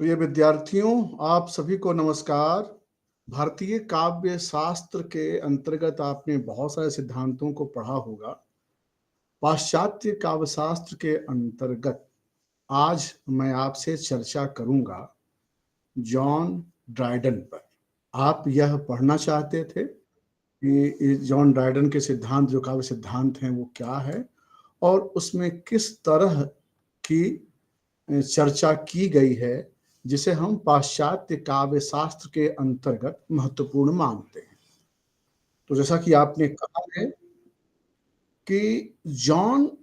प्रिय विद्यार्थियों, आप सभी को नमस्कार। भारतीय काव्य शास्त्र के अंतर्गत आपने बहुत सारे सिद्धांतों को पढ़ा होगा। पाश्चात्य काव्य शास्त्र के अंतर्गत आज मैं आपसे चर्चा करूंगा जॉन ड्राइडन पर। आप यह पढ़ना चाहते थे कि जॉन ड्राइडन के सिद्धांत, जो काव्य सिद्धांत हैं, वो क्या है और उसमें किस तरह की चर्चा की गई है जिसे हम पाश्चात्य काव्य शास्त्र के अंतर्गत महत्वपूर्ण मानते हैं। तो जैसा कि आपने कहा है कि जॉन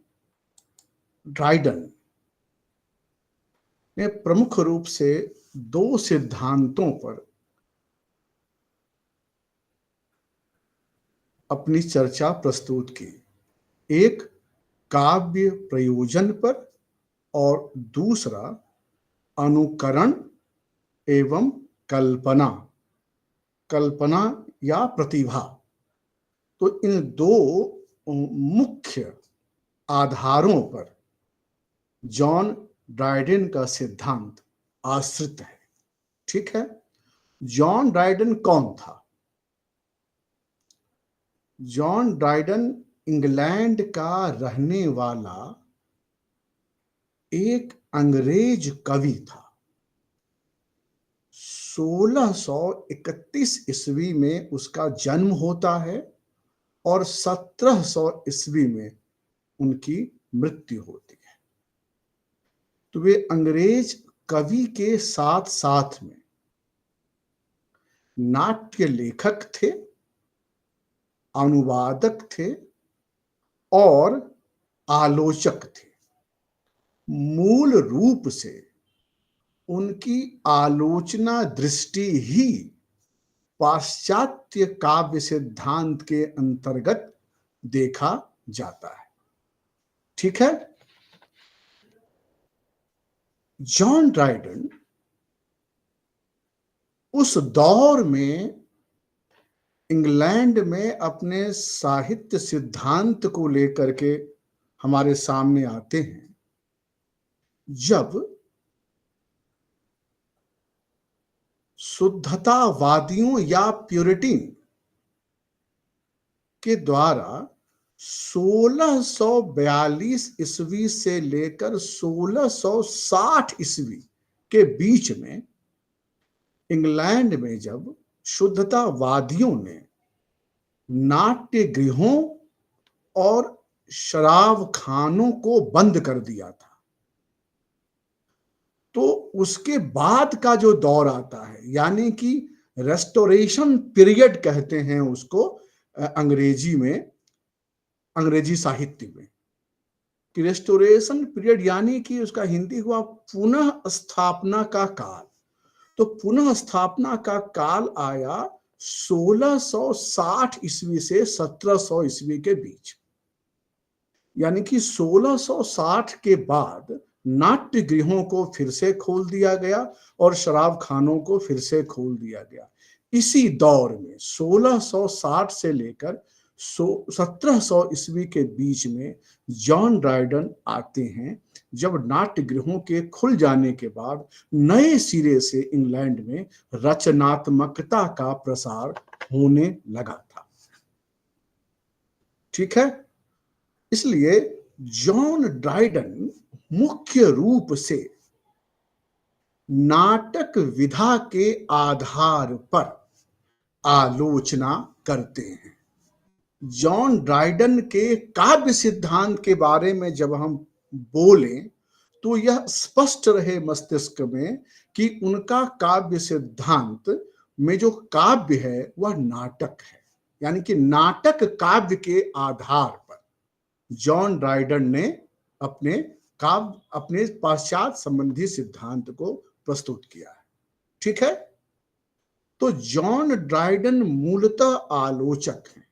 ड्राइडन ने प्रमुख रूप से दो सिद्धांतों पर अपनी चर्चा प्रस्तुत की। एक काव्य प्रयोजन पर और दूसरा अनुकरण एवं कल्पना कल्पना या प्रतिभा। तो इन दो मुख्य आधारों पर जॉन ड्राइडन का सिद्धांत आश्रित है। ठीक है। जॉन ड्राइडन कौन था? जॉन ड्राइडन इंग्लैंड का रहने वाला एक अंग्रेज कवि था। 1631 ईस्वी में उसका जन्म होता है और 1700 ईस्वी में उनकी मृत्यु होती है। तो वे अंग्रेज कवि के साथ साथ में नाट्य लेखक थे, अनुवादक थे और आलोचक थे। मूल रूप से उनकी आलोचना दृष्टि ही पाश्चात्य काव्य सिद्धांत के अंतर्गत देखा जाता है। ठीक है। जॉन ड्राइडन उस दौर में इंग्लैंड में अपने साहित्य सिद्धांत को लेकर के हमारे सामने आते हैं, जब शुद्धतावादियों या प्यूरिटन के द्वारा 1642 ईस्वी से लेकर 1660 ईस्वी के बीच में इंग्लैंड में जब शुद्धतावादियों ने नाट्य गृहों और शराब खानों को बंद कर दिया था, तो उसके बाद का जो दौर आता है, यानी कि रेस्टोरेशन पीरियड कहते हैं उसको अंग्रेजी में, अंग्रेजी साहित्य में, कि रेस्टोरेशन पीरियड यानी कि उसका हिंदी हुआ पुनः स्थापना का काल। तो पुनः स्थापना का काल आया 1660 ईस्वी से 1700 ईस्वी के बीच। यानी कि 1660 के बाद नाट्य गृहों को फिर से खोल दिया गया और शराब खानों को फिर से खोल दिया गया। इसी दौर में 1660 से लेकर 1700 ईस्वी के बीच में जॉन ड्राइडन आते हैं, जब नाट्य गृहों के खुल जाने के बाद नए सिरे से इंग्लैंड में रचनात्मकता का प्रसार होने लगा था। ठीक है। इसलिए जॉन ड्राइडन मुख्य रूप से नाटक विधा के आधार पर आलोचना करते हैं। जॉन ड्राइडन के काव्य सिद्धांत के बारे में जब हम बोलें तो यह स्पष्ट रहे मस्तिष्क में कि उनका काव्य सिद्धांत में जो काव्य है वह नाटक है। यानी कि नाटक काव्य के आधार पर जॉन ड्राइडन ने अपने पाश्चात्य संबंधी सिद्धांत को प्रस्तुत किया है। ठीक है। तो जॉन ड्राइडन मूलतः आलोचक हैं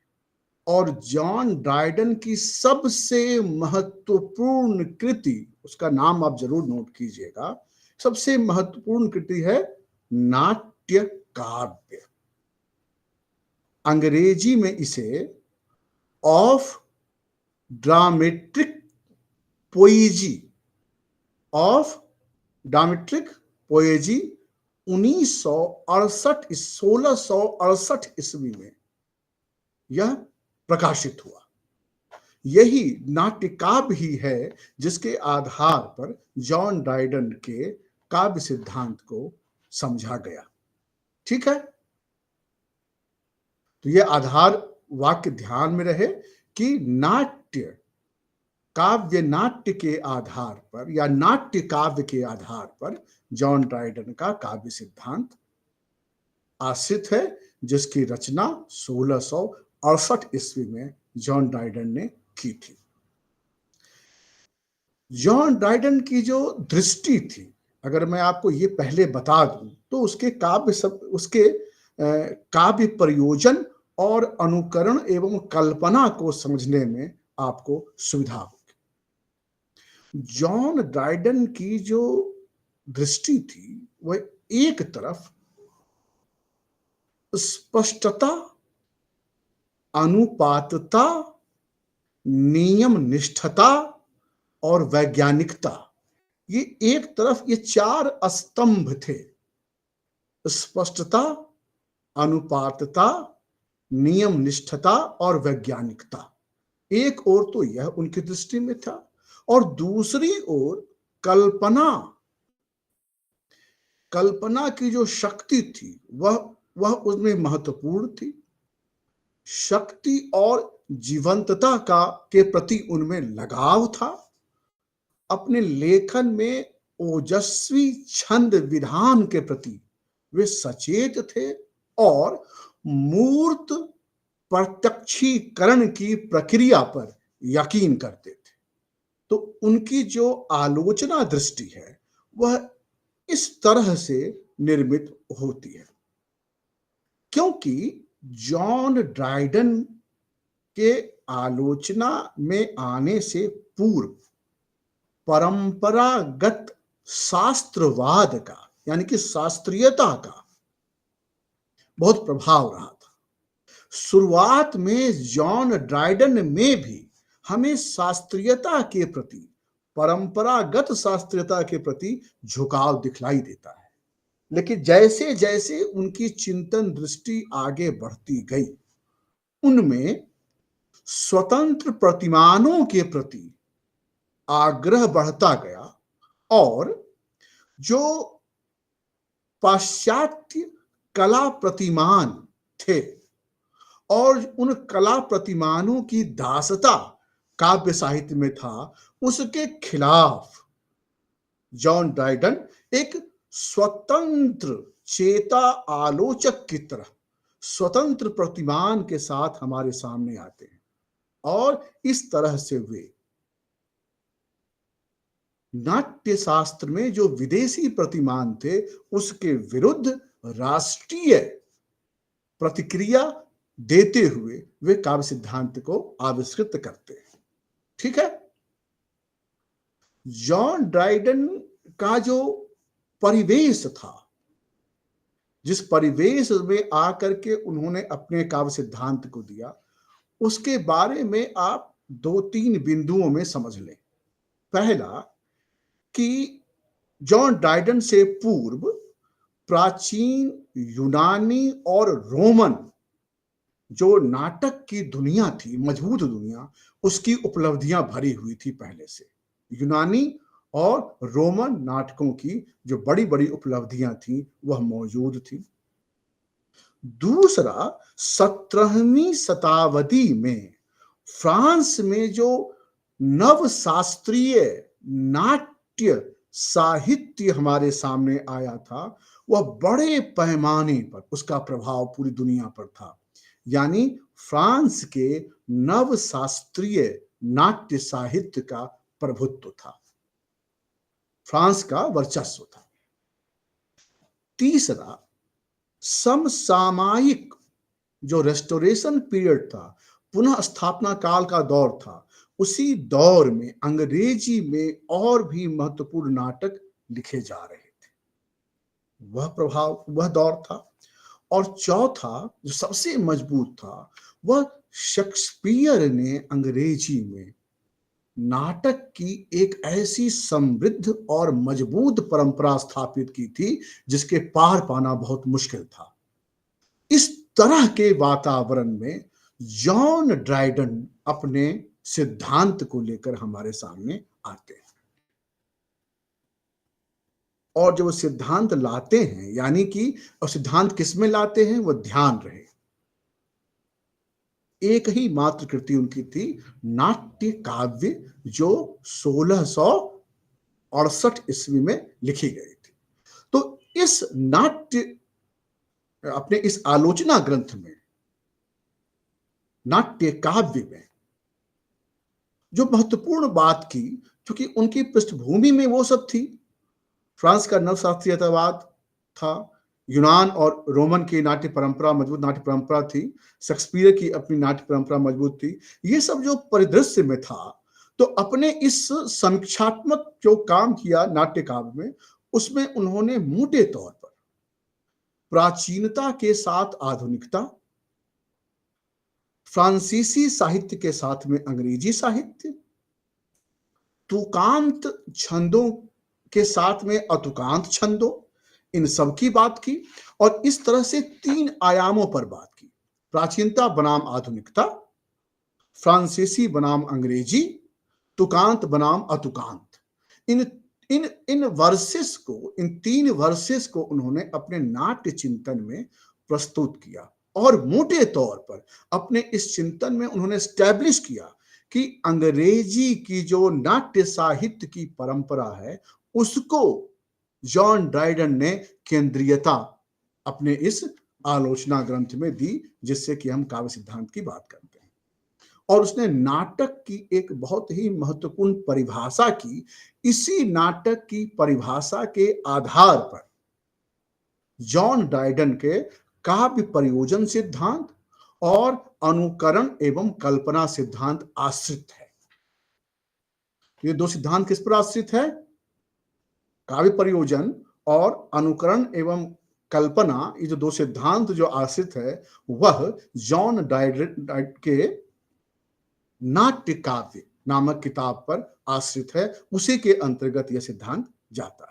और जॉन ड्राइडन की सबसे महत्वपूर्ण कृति, उसका नाम आप जरूर नोट कीजिएगा, सबसे महत्वपूर्ण कृति है नाट्य काव्य। अंग्रेजी में इसे ऑफ ड्रामेट्रिक पोइजी, ऑफ ड्रामेट्रिक पोएजी 1668 ईस्वी में यह प्रकाशित हुआ। यही नाट्य काव्य ही है जिसके आधार पर जॉन ड्राइडन के काव्य सिद्धांत को समझा गया। ठीक है, तो यह आधार वाक्य ध्यान में रहे कि नाट्य काव्य नाट्य के आधार पर या नाट्य काव्य के आधार पर जॉन ड्राइडन का काव्य सिद्धांत आश्रित है, जिसकी रचना 1668 ईस्वी में जॉन ड्राइडन ने की थी। जॉन ड्राइडन की जो दृष्टि थी, अगर मैं आपको ये पहले बता दूं तो उसके काव्य प्रयोजन और अनुकरण एवं कल्पना को समझने में आपको सुविधा होगी। जॉन ड्राइडन की जो दृष्टि थी वह एक तरफ स्पष्टता, अनुपातता, नियम निष्ठता और वैज्ञानिकता, ये एक तरफ ये चार स्तंभ थे। स्पष्टता, अनुपातता, नियम निष्ठता और वैज्ञानिकता, एक ओर तो यह उनकी दृष्टि में था और दूसरी ओर कल्पना की जो शक्ति थी वह उसमें महत्वपूर्ण थी। शक्ति और जीवंतता के प्रति उनमें लगाव था। अपने लेखन में ओजस्वी छंद विधान के प्रति वे सचेत थे और मूर्त प्रत्यक्षीकरण की प्रक्रिया पर यकीन करते थे। तो उनकी जो आलोचना दृष्टि है वह इस तरह से निर्मित होती है, क्योंकि जॉन ड्राइडन के आलोचना में आने से पूर्व परंपरागत शास्त्रवाद का यानी कि शास्त्रीयता का बहुत प्रभाव रहा था। शुरुआत में जॉन ड्राइडन में भी हमें शास्त्रीयता के प्रति, परंपरागत शास्त्रीयता के प्रति झुकाव दिखलाई देता है, लेकिन जैसे जैसे उनकी चिंतन दृष्टि आगे बढ़ती गई, उनमें स्वतंत्र प्रतिमानों के प्रति आग्रह बढ़ता गया और जो पाश्चात्य कला प्रतिमान थे और उन कला प्रतिमानों की दासता काव्य साहित्य में था, उसके खिलाफ जॉन ड्राइडन एक स्वतंत्र चेता आलोचक की तरह स्वतंत्र प्रतिमान के साथ हमारे सामने आते हैं और इस तरह से वे नाट्य शास्त्र में जो विदेशी प्रतिमान थे उसके विरुद्ध राष्ट्रीय प्रतिक्रिया देते हुए वे काव्य सिद्धांत को आविष्कृत करते हैं। ठीक है, जॉन ड्राइडन का जो परिवेश था, जिस परिवेश में आकर के उन्होंने अपने काव्य सिद्धांत को दिया, उसके बारे में आप 2-3 बिंदुओं में समझ लें। पहला कि जॉन ड्राइडन से पूर्व प्राचीन यूनानी और रोमन जो नाटक की दुनिया थी, मजबूत दुनिया, उसकी उपलब्धियां भरी हुई थी पहले से। यूनानी और रोमन नाटकों की जो बड़ी बड़ी उपलब्धियां थी वह मौजूद थी। दूसरा, 17वीं शताब्दी में फ्रांस में जो नव शास्त्रीय नाट्य साहित्य हमारे सामने आया था वह बड़े पैमाने पर उसका प्रभाव पूरी दुनिया पर था। यानी फ्रांस के नव शास्त्रीय नाट्य साहित्य का प्रभुत्व था, फ्रांस का वर्चस्व था। तीसरा, समसामयिक जो रेस्टोरेशन पीरियड था, पुनः स्थापना काल का दौर था, उसी दौर में अंग्रेजी में और भी महत्वपूर्ण नाटक लिखे जा रहे थे, वह प्रभाव, वह दौर था। और चौथा जो सबसे मजबूत था, वह शेक्सपियर ने अंग्रेजी में नाटक की एक ऐसी समृद्ध और मजबूत परंपरा स्थापित की थी जिसके पार पाना बहुत मुश्किल था। इस तरह के वातावरण में जॉन ड्राइडन अपने सिद्धांत को लेकर हमारे सामने आते हैं, और जब वो सिद्धांत लाते हैं, यानी कि और सिद्धांत किसमें लाते हैं, वो ध्यान रहे, एक ही मात्र कृति उनकी थी, नाट्य काव्य, जो 1668 ईस्वी में लिखी गई थी। तो इस नाट्य अपने इस आलोचना ग्रंथ में, नाट्य काव्य में जो महत्वपूर्ण बात की, क्योंकि उनकी पृष्ठभूमि में वो सब थी, फ्रांस का नवशास्त्रीयतावाद था, यूनान और रोमन की नाट्य परंपरा, मजबूत नाट्य परंपरा थी, शेक्सपियर की अपनी नाट्य परंपरा मजबूत थी। ये सब जो परिदृश्य में था, तो अपने इस समीक्षात्मक जो काम किया नाट्य काव्य में, उसमें उन्होंने मोटे तौर पर प्राचीनता के साथ आधुनिकता, फ्रांसीसी साहित्य के साथ में अंग्रेजी साहित्य, तुकांत छंदों के साथ में अतुकांत छंदों, इन सब की बात की, और इस तरह से 3 आयामों पर बात की, प्राचीनता बनाम आधुनिकता, फ्रांसीसी बनाम अंग्रेजी, तुकांत बनाम अतुकांत। इन इन इन वर्सेस को, इन 3 वर्सेस को उन्होंने अपने नाट्य चिंतन में प्रस्तुत किया, और मोटे तौर पर अपने इस चिंतन में उन्होंने स्टैब्लिश किया कि अंग्रेजी की जो नाट्य साहित्य की परंपरा है, उसको जॉन ड्राइडन ने केंद्रीयता अपने इस आलोचना ग्रंथ में दी, जिससे कि हम काव्य सिद्धांत की बात करते हैं। और उसने नाटक की एक बहुत ही महत्वपूर्ण परिभाषा की। इसी नाटक की परिभाषा के आधार पर जॉन ड्राइडन के काव्य प्रयोजन सिद्धांत और अनुकरण एवं कल्पना सिद्धांत आश्रित है। ये 2 सिद्धांत किस पर आश्रित है? काव्य प्रयोजन और अनुकरण एवं कल्पना, ये जो 2 सिद्धांत जो आश्रित है, वह जॉन ड्राइडन के नाट्य काव्य नामक किताब पर आश्रित है। उसी के अंतर्गत यह सिद्धांत जाता है।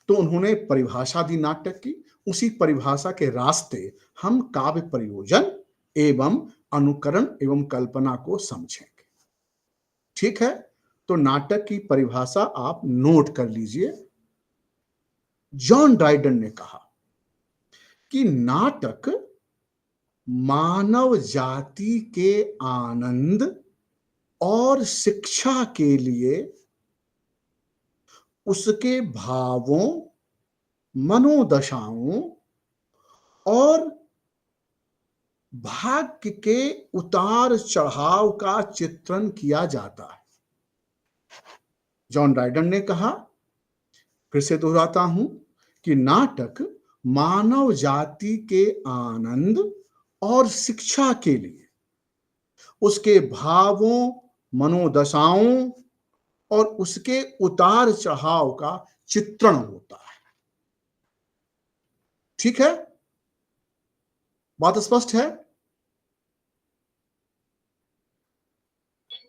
तो उन्होंने परिभाषा दी नाटक की, उसी परिभाषा के रास्ते हम काव्य प्रयोजन एवं अनुकरण एवं कल्पना को समझेंगे। ठीक है, तो नाटक की परिभाषा आप नोट कर लीजिए। जॉन ड्राइडन ने कहा कि नाटक मानव जाति के आनंद और शिक्षा के लिए उसके भावों, मनोदशाओं और भाग्य के उतार चढ़ाव का चित्रण किया जाता है। जॉन ड्राइडन ने कहा, फिर से दोहराता हूं, कि नाटक मानव जाति के आनंद और शिक्षा के लिए उसके भावों, मनोदशाओं और उसके उतार चढ़ाव का चित्रण होता है। ठीक है, बात स्पष्ट है?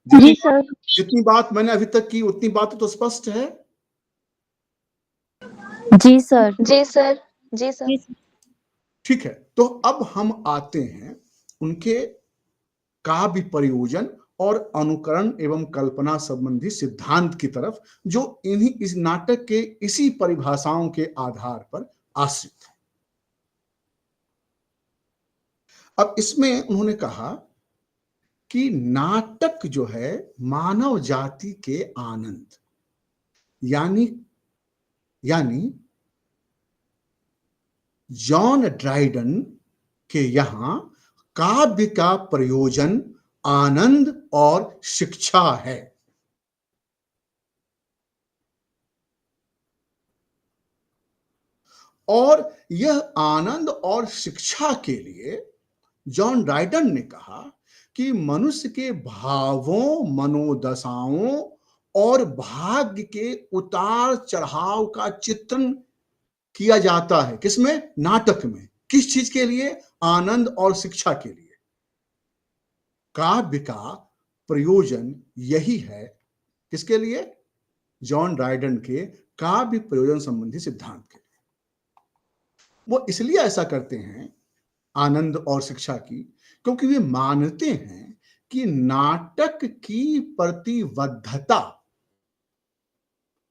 जी सर। जितनी बात मैंने अभी तक की उतनी बात तो स्पष्ट है? जी सर। जी सर। जी सर। ठीक है, तो अब हम आते हैं उनके काव्य प्रयोजन और अनुकरण एवं कल्पना संबंधी सिद्धांत की तरफ, जो इस नाटक के इसी परिभाषाओं के आधार पर आश्रित है। अब इसमें उन्होंने कहा कि नाटक जो है मानव जाति के आनंद, यानी जॉन ड्राइडन के यहां काव्य का प्रयोजन आनंद और शिक्षा है। और यह आनंद और शिक्षा के लिए जॉन ड्राइडन ने कहा कि मनुष्य के भावों, मनोदशाओं और भाग्य के उतार चढ़ाव का चित्रण किया जाता है। किसमें? नाटक में। किस चीज के लिए? आनंद और शिक्षा के लिए। काव्य का प्रयोजन यही है। किसके लिए? जॉन ड्राइडन के काव्य प्रयोजन संबंधी सिद्धांत के। वो इसलिए ऐसा करते हैं आनंद और शिक्षा की, क्योंकि वे मानते हैं कि नाटक की प्रतिबद्धता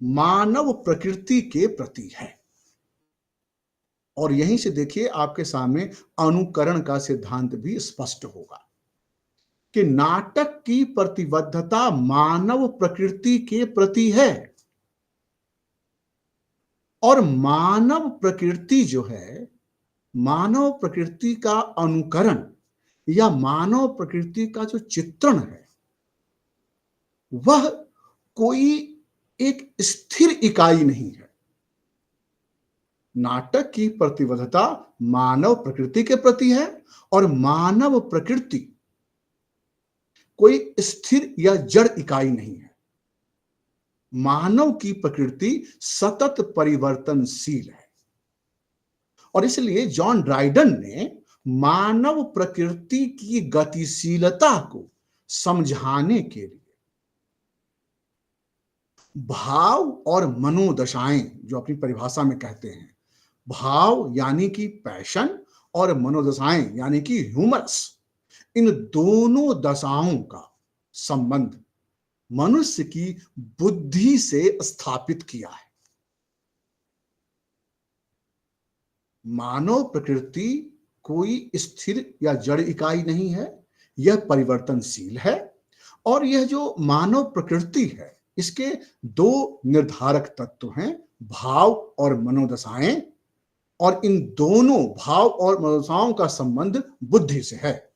मानव प्रकृति के प्रति है। और यहीं से देखिए आपके सामने अनुकरण का सिद्धांत भी स्पष्ट होगा कि नाटक की प्रतिबद्धता मानव प्रकृति के प्रति है। और मानव प्रकृति जो है, मानव प्रकृति का अनुकरण या मानव प्रकृति का जो चित्रण है, वह कोई एक स्थिर इकाई नहीं है। नाटक की प्रतिबद्धता मानव प्रकृति के प्रति है और मानव प्रकृति कोई स्थिर या जड़ इकाई नहीं है। मानव की प्रकृति सतत परिवर्तनशील है। और इसलिए जॉन ड्राइडन ने मानव प्रकृति की गतिशीलता को समझाने के लिए भाव और मनोदशाएं, जो अपनी परिभाषा में कहते हैं, भाव यानी कि पैशन और मनोदशाएं यानी कि ह्यूमरस, इन दोनों दशाओं का संबंध मनुष्य की बुद्धि से स्थापित किया है। मानव प्रकृति कोई स्थिर या जड़ इकाई नहीं है, यह परिवर्तनशील है। और यह जो मानव प्रकृति है, इसके दो निर्धारक तत्व हैं, भाव और मनोदशाएं। और इन दोनों भाव और मनोदशाओं का संबंध बुद्धि से है।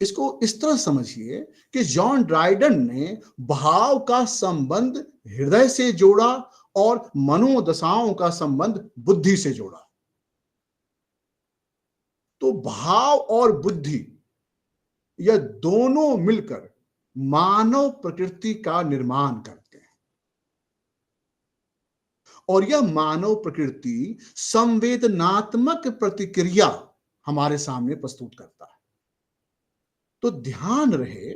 इसको इस तरह समझिए कि जॉन ड्राइडन ने भाव का संबंध हृदय से जोड़ा और मनोदशाओं का संबंध बुद्धि से जोड़ा। तो भाव और बुद्धि यह दोनों मिलकर मानव प्रकृति का निर्माण करते हैं। और यह मानव प्रकृति संवेदनात्मक प्रतिक्रिया हमारे सामने प्रस्तुत करता है। तो ध्यान रहे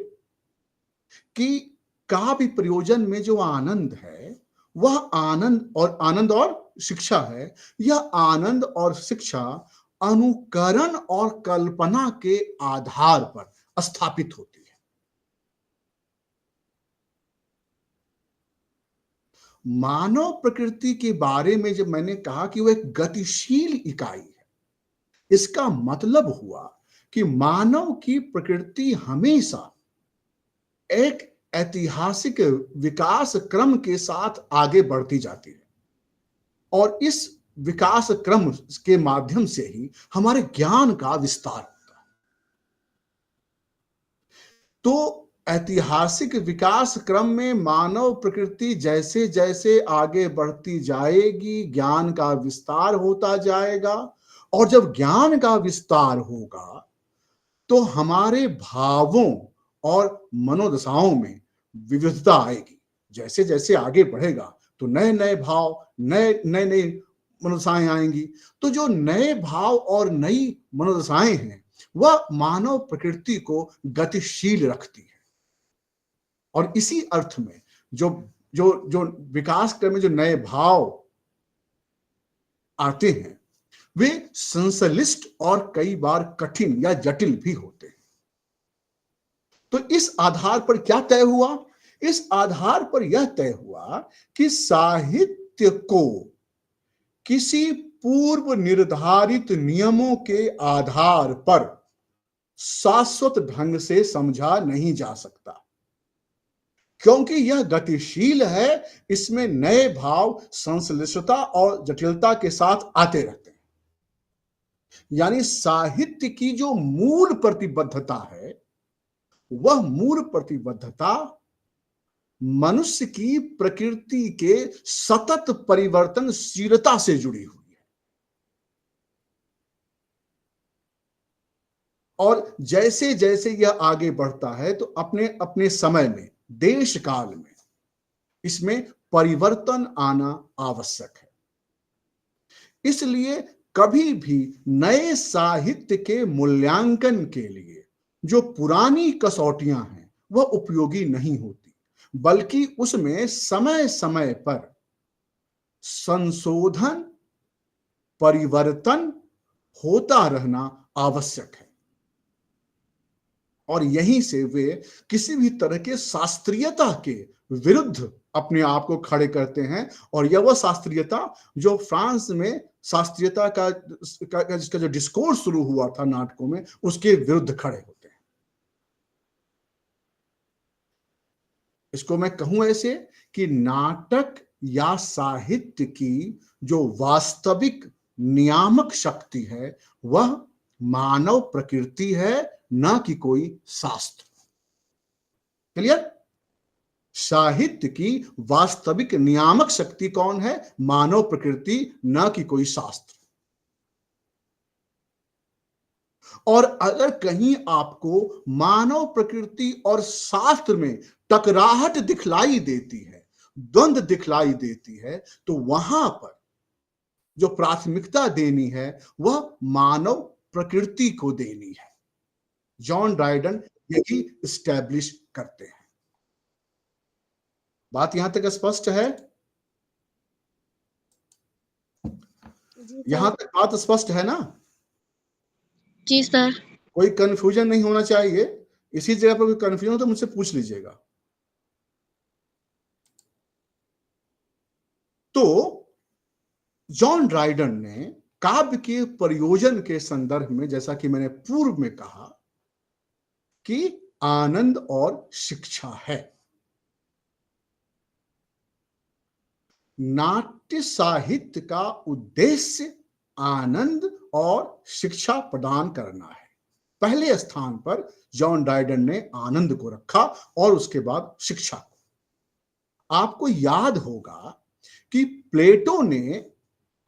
कि काव्य प्रयोजन में जो आनंद है, वह आनंद और शिक्षा है। यह आनंद और शिक्षा अनुकरण और कल्पना के आधार पर स्थापित होती है। मानव प्रकृति के बारे में जब मैंने कहा कि वह एक गतिशील इकाई है, इसका मतलब हुआ कि मानव की प्रकृति हमेशा एक ऐतिहासिक विकास क्रम के साथ आगे बढ़ती जाती है। और इस विकास क्रम के माध्यम से ही हमारे ज्ञान का विस्तार होता है। तो ऐतिहासिक विकास क्रम में मानव प्रकृति जैसे जैसे आगे बढ़ती जाएगी, ज्ञान का विस्तार होता जाएगा। और जब ज्ञान का विस्तार होगा तो हमारे भावों और मनोदशाओं में विविधता आएगी। जैसे जैसे आगे बढ़ेगा तो नए नए भाव, नई मनोदशाएं आएंगी। तो जो नए भाव और नई मनोदशाएं हैं, वह मानव प्रकृति को गतिशील रखती है। और इसी अर्थ में जो जो जो विकास क्रम में जो नए भाव आते हैं, वे संश्लिष्ट और कई बार कठिन या जटिल भी होते हैं। तो इस आधार पर क्या तय हुआ? इस आधार पर यह तय हुआ कि साहित्य को किसी पूर्व निर्धारित नियमों के आधार पर शाश्वत ढंग से समझा नहीं जा सकता, क्योंकि यह गतिशील है। इसमें नए भाव संश्लिष्टता और जटिलता के साथ आते रहते हैं। यानी साहित्य की जो मूल प्रतिबद्धता है, वह मूल प्रतिबद्धता मनुष्य की प्रकृति के सतत परिवर्तनशीलता से जुड़ी हुई है। और जैसे जैसे यह आगे बढ़ता है तो अपने अपने समय में, देश काल में इसमें परिवर्तन आना आवश्यक है। इसलिए कभी भी नए साहित्य के मूल्यांकन के लिए जो पुरानी कसौटियां हैं वह उपयोगी नहीं होती, बल्कि उसमें समय समय पर संशोधन, परिवर्तन होता रहना आवश्यक है। और यहीं से वे किसी भी तरह के शास्त्रीयता के विरुद्ध अपने आप को खड़े करते हैं। और यह वह शास्त्रीयता जो फ्रांस में शास्त्रीयता का जिसका जो डिस्कोर्स शुरू हुआ था नाटकों में, उसके विरुद्ध खड़े होते हैं। इसको मैं कहूं ऐसे कि नाटक या साहित्य की जो वास्तविक नियामक शक्ति है वह मानव प्रकृति है, ना कि कोई शास्त्र। क्लियर? साहित्य की वास्तविक नियामक शक्ति कौन है? मानव प्रकृति, ना कि कोई शास्त्र। और अगर कहीं आपको मानव प्रकृति और शास्त्र में टकराहट दिखलाई देती है, द्वंद्व दिखलाई देती है, तो वहां पर जो प्राथमिकता देनी है वह मानव प्रकृति को देनी है। जॉन ड्राइडन यही स्टैब्लिश करते हैं। बात यहां तक स्पष्ट है? यहां तक बात स्पष्ट है ना? जी सर। कोई कंफ्यूजन नहीं होना चाहिए। इसी जगह पर कोई कंफ्यूजन हो तो मुझसे पूछ लीजिएगा। तो जॉन ड्राइडन ने काव्य के प्रयोजन के संदर्भ में, जैसा कि मैंने पूर्व में कहा, कि आनंद और शिक्षा है। नाट्य साहित्य का उद्देश्य आनंद और शिक्षा प्रदान करना है। पहले स्थान पर जॉन ड्राइडन ने आनंद को रखा और उसके बाद शिक्षा को। आपको याद होगा कि प्लेटो ने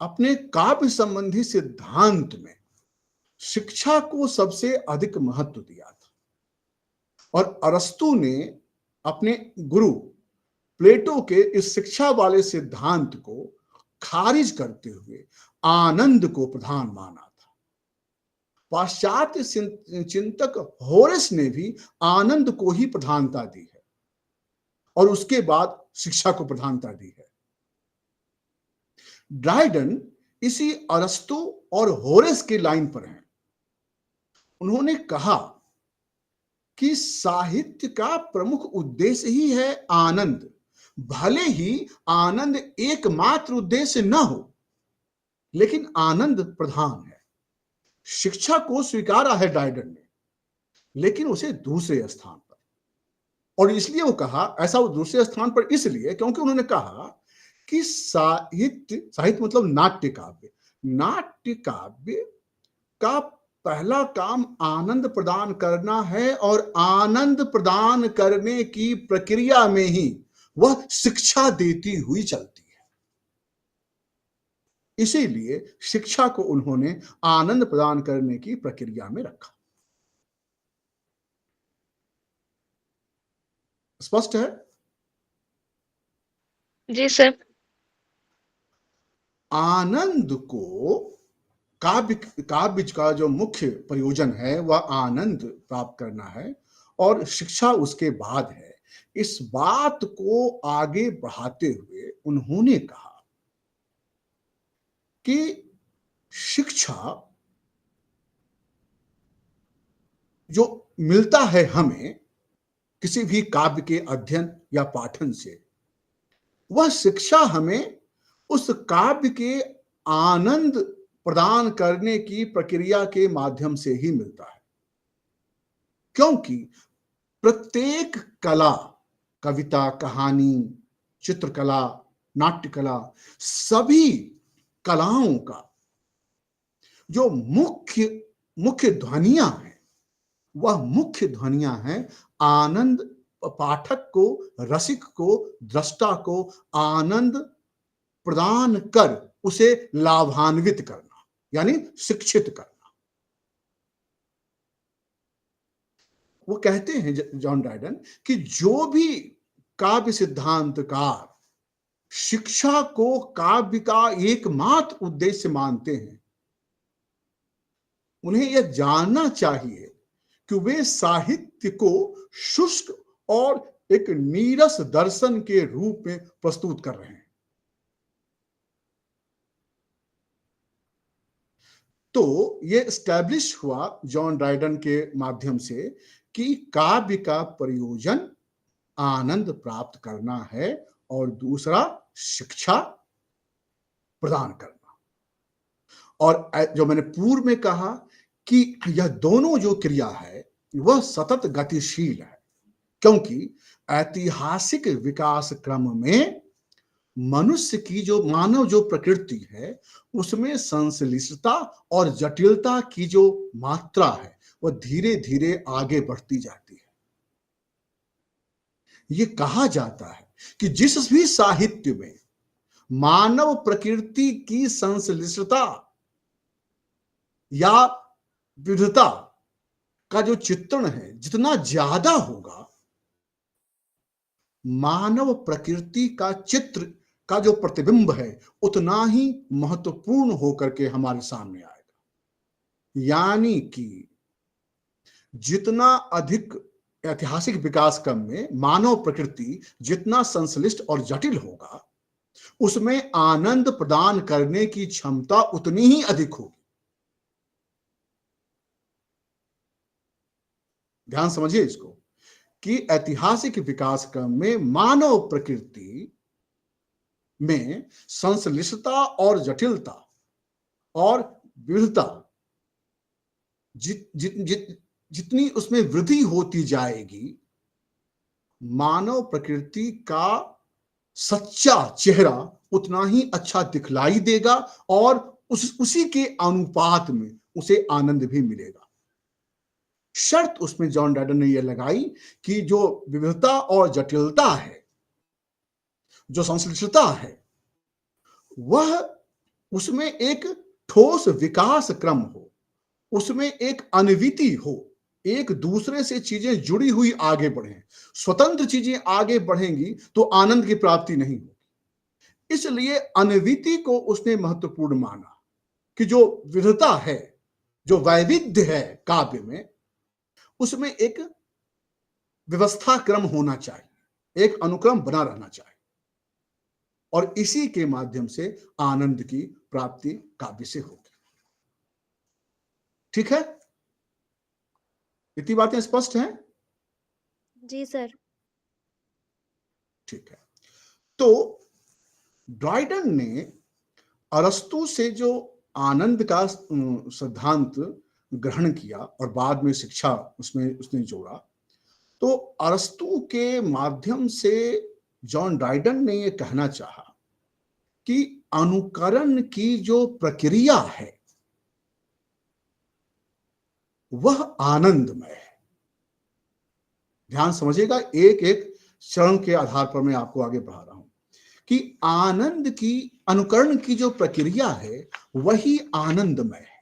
अपने काव्य संबंधी सिद्धांत में शिक्षा को सबसे अधिक महत्व दिया था, और अरस्तु ने अपने गुरु प्लेटो के इस शिक्षा वाले सिद्धांत को खारिज करते हुए आनंद को प्रधान माना था। पाश्चात्य चिंतक होरेस ने भी आनंद को ही प्रधानता दी है और उसके बाद शिक्षा को प्रधानता दी है। ड्राइडन इसी अरस्तु और होरेस के लाइन पर हैं। उन्होंने कहा कि साहित्य का प्रमुख उद्देश्य ही है आनंद, भले ही आनंद एकमात्र उद्देश्य न हो, लेकिन आनंद प्रधान है। शिक्षा को स्वीकारा है ड्राइडन ने, लेकिन उसे दूसरे स्थान पर। और इसलिए वो कहा, ऐसा वो दूसरे स्थान पर इसलिए क्योंकि उन्होंने कहा कि साहित्य मतलब नाट्य काव्य, नाट्य काव्य का पहला काम आनंद प्रदान करना है, और आनंद प्रदान करने की प्रक्रिया में ही वह शिक्षा देती हुई चलती है। इसीलिए शिक्षा को उन्होंने आनंद प्रदान करने की प्रक्रिया में रखा। स्पष्ट है? जी सर। आनंद को काव्य का जो मुख्य प्रयोजन है वह आनंद प्राप्त करना है, और शिक्षा उसके बाद है। इस बात को आगे बढ़ाते हुए उन्होंने कहा कि शिक्षा जो मिलता है हमें किसी भी काव्य के अध्ययन या पाठन से, वह शिक्षा हमें उस काव्य के आनंद प्रदान करने की प्रक्रिया के माध्यम से ही मिलता है। क्योंकि प्रत्येक कला, कविता, कहानी, चित्रकला, नाट्यकला, सभी कलाओं का जो मुख्य ध्वनियां हैं, वह मुख्य ध्वनियां हैं आनंद, पाठक को, रसिक को, दृष्टा को आनंद प्रदान कर उसे लाभान्वित करना, यानी शिक्षित करना। वो कहते हैं जॉन ड्राइडन कि जो भी काव्य सिद्धांतकार शिक्षा को काव्य का एकमात्र उद्देश्य मानते हैं, उन्हें यह जानना चाहिए कि वे साहित्य को शुष्क और एक नीरस दर्शन के रूप में प्रस्तुत कर रहे हैं। तो ये स्टैब्लिश हुआ जॉन ड्राइडन के माध्यम से कि काव्य का प्रयोजन आनंद प्राप्त करना है और दूसरा शिक्षा प्रदान करना। और जो मैंने पूर्व में कहा कि यह दोनों जो क्रिया है वह सतत गतिशील है, क्योंकि ऐतिहासिक विकास क्रम में मनुष्य की जो मानव जो प्रकृति है उसमें संश्लिष्टता और जटिलता की जो मात्रा है वह धीरे धीरे आगे बढ़ती जाती है। ये कहा जाता है कि जिस भी साहित्य में मानव प्रकृति की संश्लिष्टता या विविधता का जो चित्रण है जितना ज्यादा होगा, मानव प्रकृति का चित्र का जो प्रतिबिंब है उतना ही महत्वपूर्ण होकर के हमारे सामने आएगा। यानी कि जितना अधिक ऐतिहासिक विकास क्रम में मानव प्रकृति जितना संश्लिष्ट और जटिल होगा, उसमें आनंद प्रदान करने की क्षमता उतनी ही अधिक होगी। ध्यान समझिए इसको कि ऐतिहासिक विकास क्रम में मानव प्रकृति में संश्लिष्टता और जटिलता और विविधता जितनी उसमें वृद्धि होती जाएगी, मानव प्रकृति का सच्चा चेहरा उतना ही अच्छा दिखलाई देगा और उसी के अनुपात में उसे आनंद भी मिलेगा। शर्त उसमें जॉन ड्राइडन ने यह लगाई कि जो विविधता और जटिलता है, जो संश्लिष्टता है, वह उसमें एक ठोस विकास क्रम हो, उसमें एक अनविति हो, एक दूसरे से चीजें जुड़ी हुई आगे बढ़े। स्वतंत्र चीजें आगे बढ़ेंगी तो आनंद की प्राप्ति नहीं होगी। इसलिए अनविति को उसने महत्वपूर्ण माना कि जो विविधता है, जो वैविध्य है काव्य में, उसमें एक व्यवस्था क्रम होना चाहिए, एक अनुक्रम बना रहना चाहिए, और इसी के माध्यम से आनंद की प्राप्ति काव्य से होगी। ठीक है, इतनी बातें स्पष्ट हैं? जी सर। ठीक है। तो ड्राइडन ने अरस्तु से जो आनंद का सिद्धांत ग्रहण किया और बाद में शिक्षा उसमें उसने जोड़ा, तो अरस्तु के माध्यम से जॉन ड्राइडन ने यह कहना चाहा कि अनुकरण की जो प्रक्रिया है वह आनंदमय है। ध्यान समझिएगा, एक एक चरण के आधार पर मैं आपको आगे बढ़ा रहा हूं कि आनंद की अनुकरण की जो प्रक्रिया है वही आनंदमय है।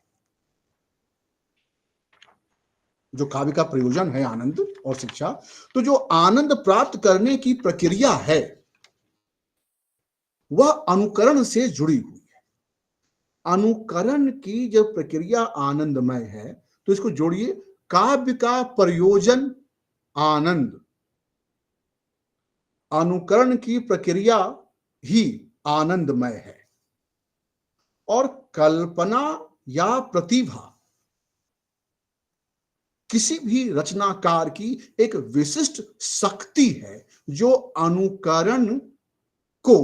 जो काव्य का प्रयोजन है आनंद और शिक्षा, तो जो आनंद प्राप्त करने की प्रक्रिया है वह अनुकरण से जुड़ी हुई है। अनुकरण की जो प्रक्रिया आनंदमय है, तो इसको जोड़िए, काव्य का प्रयोजन आनंद, अनुकरण की प्रक्रिया ही आनंदमय है, और कल्पना या प्रतिभा किसी भी रचनाकार की एक विशिष्ट शक्ति है जो अनुकरण को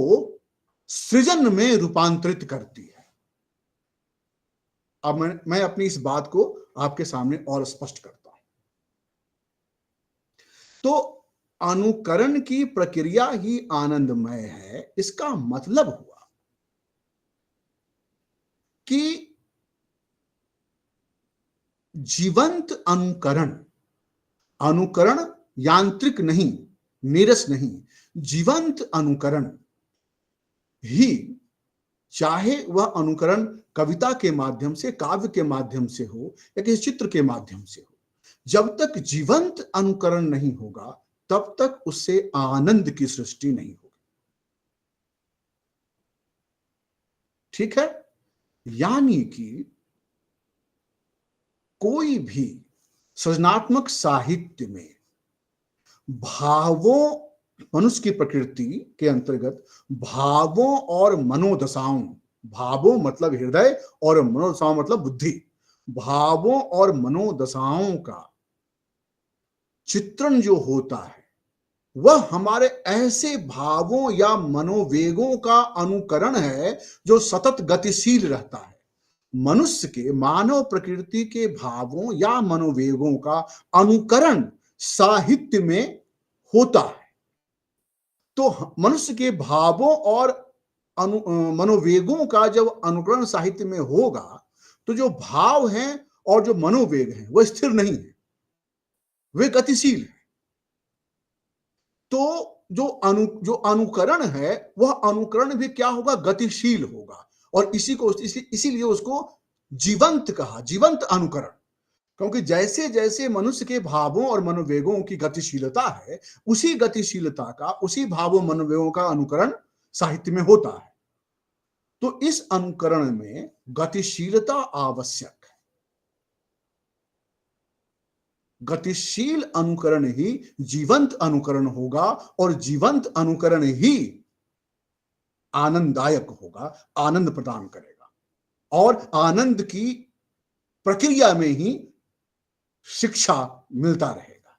सृजन में रूपांतरित करती है। अब मैं अपनी इस बात को आपके सामने और स्पष्ट करता हूं। तो अनुकरण की प्रक्रिया ही आनंदमय है, इसका मतलब हुआ कि जीवंत अनुकरण, अनुकरण यांत्रिक नहीं, नीरस नहीं, जीवंत अनुकरण ही, चाहे वह अनुकरण कविता के माध्यम से, काव्य के माध्यम से हो या किसी चित्र के माध्यम से हो, जब तक जीवंत अनुकरण नहीं होगा तब तक उससे आनंद की सृष्टि नहीं होगी। ठीक है, यानी कि कोई भी सृजनात्मक साहित्य में भावों, मनुष्य की प्रकृति के अंतर्गत भावों और मनोदशाओं, भावों मतलब हृदय और मनोदशाओं मतलब बुद्धि, भावों और मनोदशाओं का चित्रण जो होता है वह हमारे ऐसे भावों या मनोवेगों का अनुकरण है जो सतत गतिशील रहता है। मनुष्य के मानव प्रकृति के भावों या मनोवेगों का अनुकरण साहित्य में होता है। तो मनुष्य के भावों और मनोवेगों का जब अनुकरण साहित्य में होगा तो जो भाव हैं और जो मनोवेग हैं वह स्थिर नहीं है, वे गतिशील है। तो जो अनुकरण है वह अनुकरण भी क्या होगा, गतिशील होगा। और इसीलिए उसको जीवंत कहा, जीवंत अनुकरण। क्योंकि जैसे जैसे मनुष्य के भावों और मनोवेगों की गतिशीलता है, उसी गतिशीलता का, उसी भावों मनोवेगों का अनुकरण साहित्य में होता है। तो इस अनुकरण में गतिशीलता आवश्यक है। गतिशील अनुकरण ही जीवंत अनुकरण होगा और जीवंत अनुकरण ही आनंददायक होगा, आनंद प्रदान करेगा। और आनंद की प्रक्रिया में ही शिक्षा मिलता रहेगा।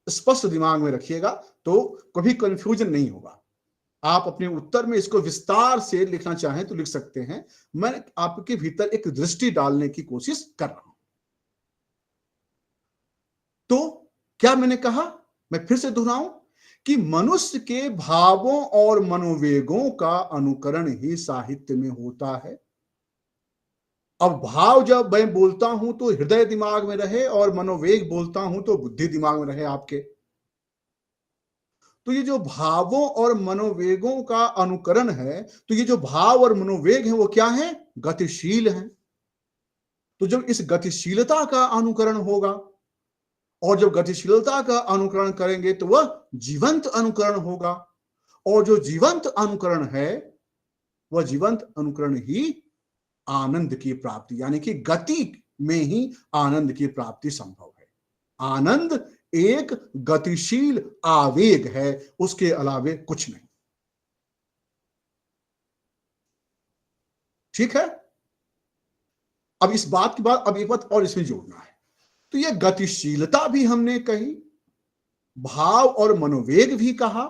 स्पष्ट दिमाग में रखिएगा तो कभी कंफ्यूजन नहीं होगा। आप अपने उत्तर में इसको विस्तार से लिखना चाहें तो लिख सकते हैं। मैं आपके भीतर एक दृष्टि डालने की कोशिश कर रहा हूं। तो क्या मैंने कहा, मैं फिर से दोहराऊं कि मनुष्य के भावों और मनोवेगों का अनुकरण ही साहित्य में होता है। अब भाव जब मैं बोलता हूं तो हृदय दिमाग में रहे और मनोवेग बोलता हूं तो बुद्धि दिमाग में रहे आपके। तो ये जो भावों और मनोवेगों का अनुकरण है, तो ये जो भाव और मनोवेग है वो क्या है, गतिशील है। तो जब इस गतिशीलता का अनुकरण होगा और जब गतिशीलता का अनुकरण करेंगे तो वह जीवंत अनुकरण होगा। और जो जीवंत अनुकरण है वह जीवंत अनुकरण ही आनंद की प्राप्ति, यानी कि गति में ही आनंद की प्राप्ति संभव है। आनंद एक गतिशील आवेग है, उसके अलावे कुछ नहीं। ठीक है। अब इस बात के बाद अब एक बात और इसमें जोड़ना है। तो यह गतिशीलता भी हमने कही, भाव और मनोवेग भी कहा,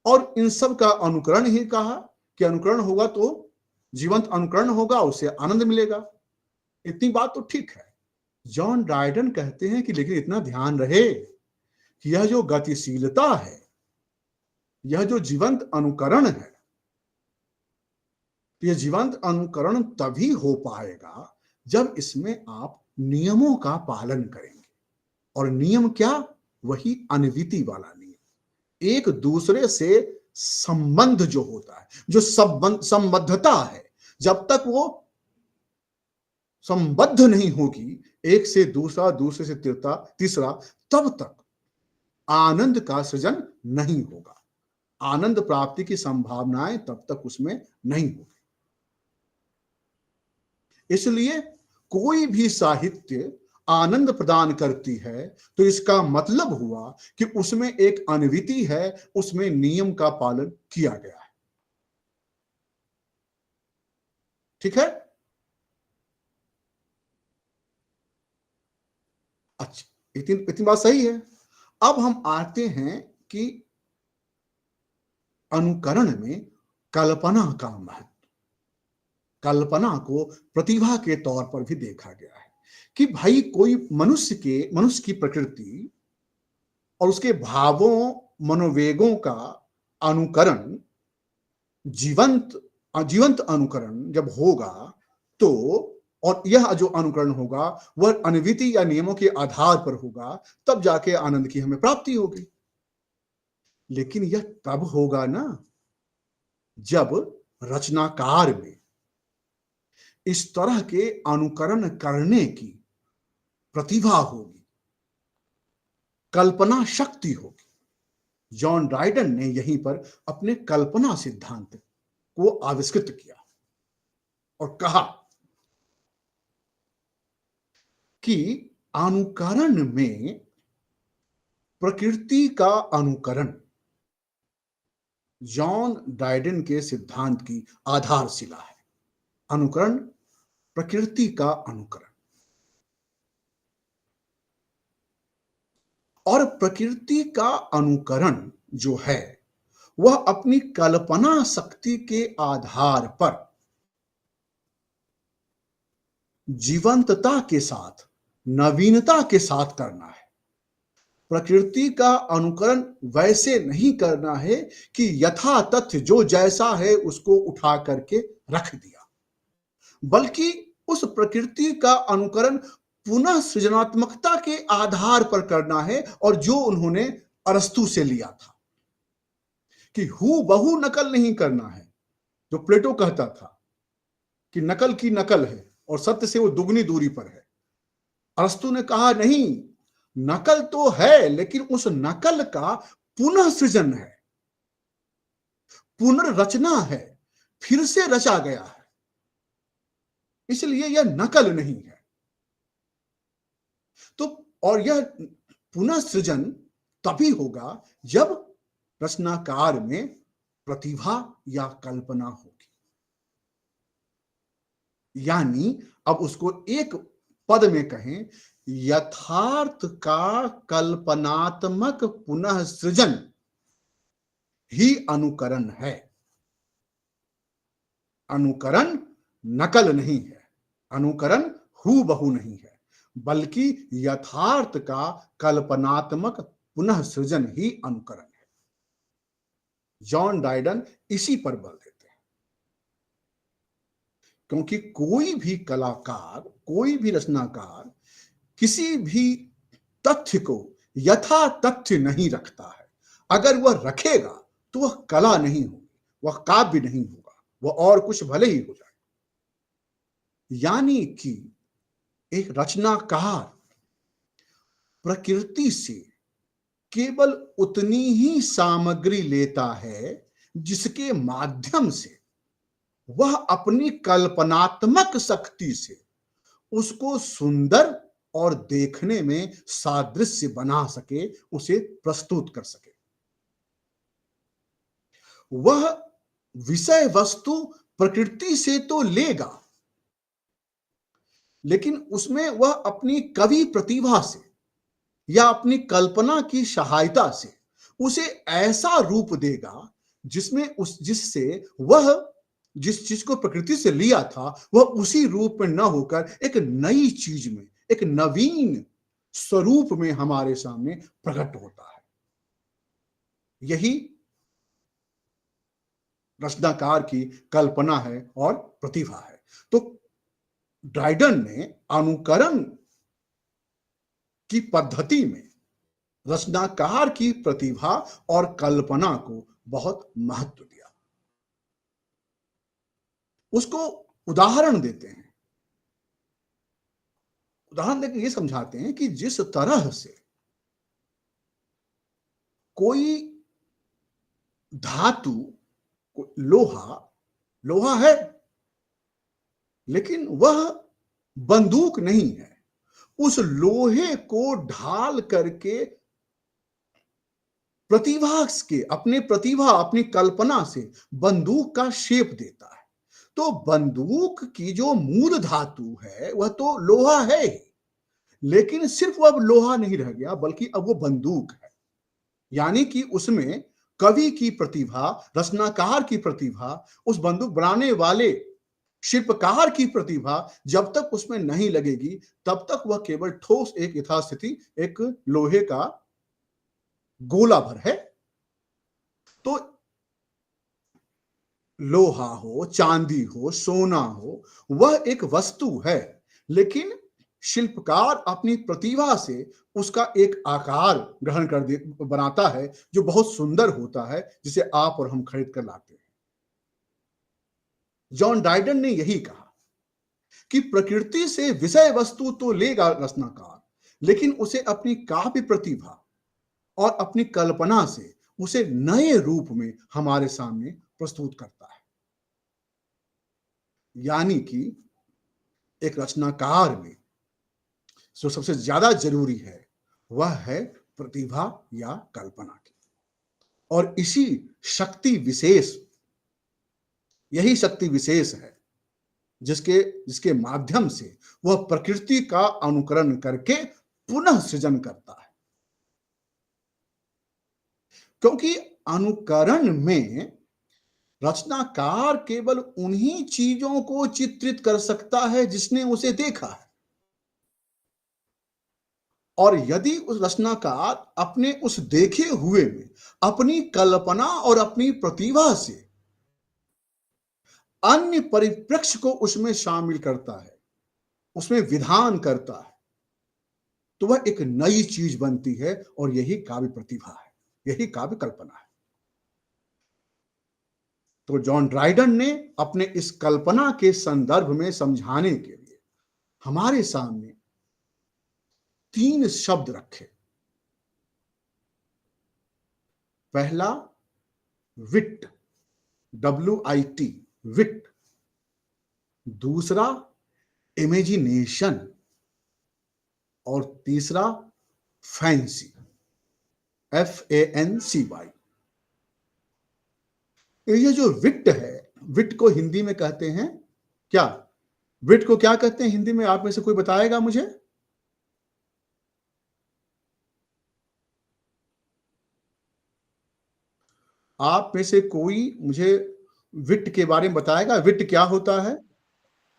और इन सब का अनुकरण ही कहा कि अनुकरण होगा तो जीवंत अनुकरण होगा, उससे आनंद मिलेगा। इतनी बात तो ठीक है। जॉन ड्राइडन कहते हैं कि लेकिन इतना ध्यान रहे कि यह जो गतिशीलता है, यह जो जीवंत अनुकरण है, यह जीवंत अनुकरण तभी हो पाएगा जब इसमें आप नियमों का पालन करेंगे। और नियम क्या, वही अनविति वाला नियम, एक दूसरे से संबंध जो होता है, जो संबद्धता है, जब तक वो संबद्ध नहीं होगी एक से दूसरा, दूसरे से तीसरा, तब तक आनंद का सृजन नहीं होगा। आनंद प्राप्ति की संभावनाएं तब तक उसमें नहीं होगी। इसलिए कोई भी साहित्य आनंद प्रदान करती है तो इसका मतलब हुआ कि उसमें एक अनविति है, उसमें नियम का पालन किया गया है। ठीक है। अच्छा, इतनी बात सही है। अब हम आते हैं कि अनुकरण में कल्पना का महत्व। कल्पना को प्रतिभा के तौर पर भी देखा गया है कि भाई कोई मनुष्य की प्रकृति और उसके भावों मनोवेगों का अनुकरण, जीवंत अनुकरण जब होगा तो, और यह जो अनुकरण होगा वह अनविति या नियमों के आधार पर होगा, तब जाके आनंद की हमें प्राप्ति होगी। लेकिन यह तब होगा ना जब रचनाकार में इस तरह के अनुकरण करने की प्रतिभा होगी, कल्पना शक्ति होगी। जॉन ड्राइडन ने यहीं पर अपने कल्पना सिद्धांत को आविष्कृत किया और कहा कि अनुकरण में प्रकृति का अनुकरण जॉन ड्राइडन के सिद्धांत की आधारशिला है। अनुकरण, प्रकृति का अनुकरण। और प्रकृति का अनुकरण जो है वह अपनी कल्पना शक्ति के आधार पर जीवंतता के साथ, नवीनता के साथ करना है। प्रकृति का अनुकरण वैसे नहीं करना है कि यथा तथ्य जो जैसा है उसको उठा करके रख दिया, बल्कि उस प्रकृति का अनुकरण पुनः सृजनात्मकता के आधार पर करना है। और जो उन्होंने अरस्तु से लिया था कि हूबहू नकल नहीं करना है। जो प्लेटो कहता था कि नकल की नकल है और सत्य से वो दुगनी दूरी पर है, अरस्तु ने कहा नहीं, नकल तो है लेकिन उस नकल का पुनः सृजन है, पुनर्रचना है, फिर से रचा गया है, इसलिए यह नकल नहीं है। तो और यह पुनः सृजन तभी होगा जब रचनाकार में प्रतिभा या कल्पना होगी। यानी अब उसको एक पद में कहें, यथार्थ का कल्पनात्मक पुनः सृजन ही अनुकरण है। अनुकरण नकल नहीं है, अनुकरण हूबहू नहीं है, बल्कि यथार्थ का कल्पनात्मक पुनः सृजन ही अनुकरण है। जॉन ड्राइडन इसी पर बल देते हैं, क्योंकि कोई भी कलाकार, कोई भी रचनाकार किसी भी तथ्य को यथा तथ्य नहीं रखता है। अगर वह रखेगा तो वह कला नहीं होगी, वह काव्य नहीं होगा, वह और कुछ भले ही हो जाए। यानी कि एक रचनाकार प्रकृति से केवल उतनी ही सामग्री लेता है जिसके माध्यम से वह अपनी कल्पनात्मक शक्ति से उसको सुंदर और देखने में सादृश्य बना सके, उसे प्रस्तुत कर सके। वह विषय वस्तु प्रकृति से तो लेगा, लेकिन उसमें वह अपनी कवि प्रतिभा से या अपनी कल्पना की सहायता से उसे ऐसा रूप देगा जिससे वह जिस चीज को प्रकृति से लिया था वह उसी रूप में न होकर एक नई चीज में, एक नवीन स्वरूप में हमारे सामने प्रकट होता है। यही रचनाकार की कल्पना है और प्रतिभा है। तो ड्राइडन ने अनुकरण की पद्धति में रचनाकार की प्रतिभा और कल्पना को बहुत महत्व दिया। उसको उदाहरण देते हैं, उदाहरण देकर ये समझाते हैं कि जिस तरह से कोई धातु, लोहा है लेकिन वह बंदूक नहीं है, उस लोहे को ढाल करके प्रतिभा, अपनी कल्पना से बंदूक का शेप देता है। तो बंदूक की जो मूल धातु है वह तो लोहा है ही, लेकिन सिर्फ वो अब लोहा नहीं रह गया बल्कि अब वो बंदूक है। यानी कि उसमें कवि की प्रतिभा, रचनाकार की प्रतिभा, उस बंदूक बनाने वाले शिल्पकार की प्रतिभा जब तक उसमें नहीं लगेगी तब तक वह केवल ठोस एक यथास्थिति, एक लोहे का गोला भर है। तो लोहा हो, चांदी हो, सोना हो, वह एक वस्तु है, लेकिन शिल्पकार अपनी प्रतिभा से उसका एक आकार ग्रहण कर बनाता है जो बहुत सुंदर होता है, जिसे आप और हम खरीद कर लाते हैं। जॉन ड्राइडन ने यही कहा कि प्रकृति से विषय वस्तु तो लेगा रचनाकार, लेकिन उसे अपनी काव्य प्रतिभा और अपनी कल्पना से उसे नए रूप में हमारे सामने प्रस्तुत करता है। यानी कि एक रचनाकार में जो सबसे ज्यादा जरूरी है वह है प्रतिभा या कल्पना की। और इसी शक्ति विशेष यही शक्ति विशेष है जिसके जिसके माध्यम से वह प्रकृति का अनुकरण करके पुनः सृजन करता है। क्योंकि अनुकरण में रचनाकार केवल उन्हीं चीजों को चित्रित कर सकता है जिसने उसे देखा है। और यदि उस रचनाकार अपने उस देखे हुए में अपनी कल्पना और अपनी प्रतिभा से अन्य परिप्रेक्ष्य को उसमें शामिल करता है, उसमें विधान करता है, तो वह एक नई चीज बनती है और यही काव्य प्रतिभा है, यही काव्य कल्पना है। तो जॉन ड्राइडन ने अपने इस कल्पना के संदर्भ में समझाने के लिए हमारे सामने 3 शब्द रखे। पहला विट, WIT, विट। दूसरा इमेजिनेशन और तीसरा फैंसी, FANCY। ये जो विट है, विट को हिंदी में कहते हैं क्या? विट को क्या कहते हैं हिंदी में? आप में से कोई बताएगा मुझे? आप में से कोई मुझे विट के बारे में बताएगा? विट क्या होता है,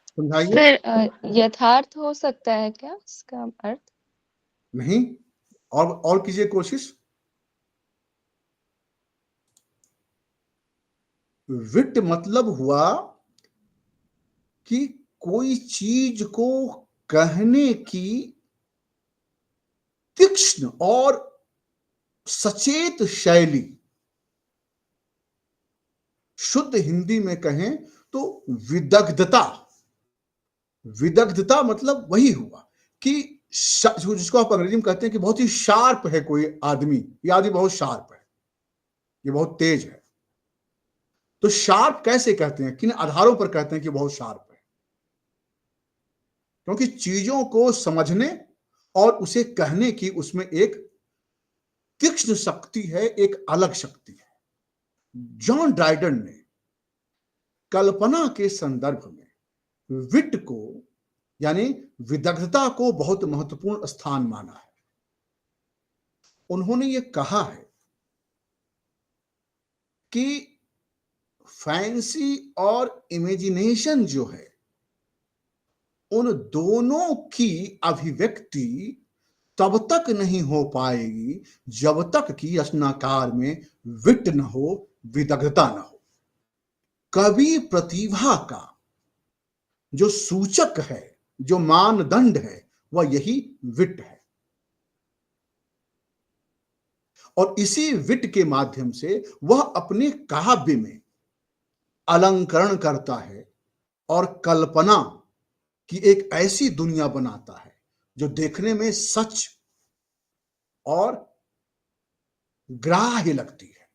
समझाइए। सर यथार्थ हो सकता है क्या इसका अर्थ? नहीं, और कीजिए कोशिश। विट मतलब हुआ कि कोई चीज को कहने की तीक्ष्ण और सचेत शैली। शुद्ध हिंदी में कहें तो विदग्धता। विदग्धता मतलब वही हुआ कि जिसको आप अंग्रेजी में कहते हैं कि बहुत ही शार्प है कोई आदमी, ये आदमी बहुत शार्प है, ये बहुत तेज है। तो शार्प कैसे कहते हैं, किन आधारों पर कहते हैं कि बहुत शार्प है? क्योंकि चीजों को समझने और उसे कहने की उसमें एक तीक्ष्ण शक्ति है, एक अलग शक्ति है। जॉन ड्राइडन ने कल्पना के संदर्भ में विट को यानी विदग्धता को बहुत महत्वपूर्ण स्थान माना है। उन्होंने ये कहा है कि फैंसी और इमेजिनेशन जो है, उन दोनों की अभिव्यक्ति तब तक नहीं हो पाएगी जब तक कि रचनाकार में विट न हो, विदग्धता न हो। कवि प्रतिभा का जो सूचक है, जो मानदंड है, वह यही विट है। और इसी विट के माध्यम से वह अपने काव्य में अलंकरण करता है और कल्पना की एक ऐसी दुनिया बनाता है जो देखने में सच और ग्राह्य लगती है।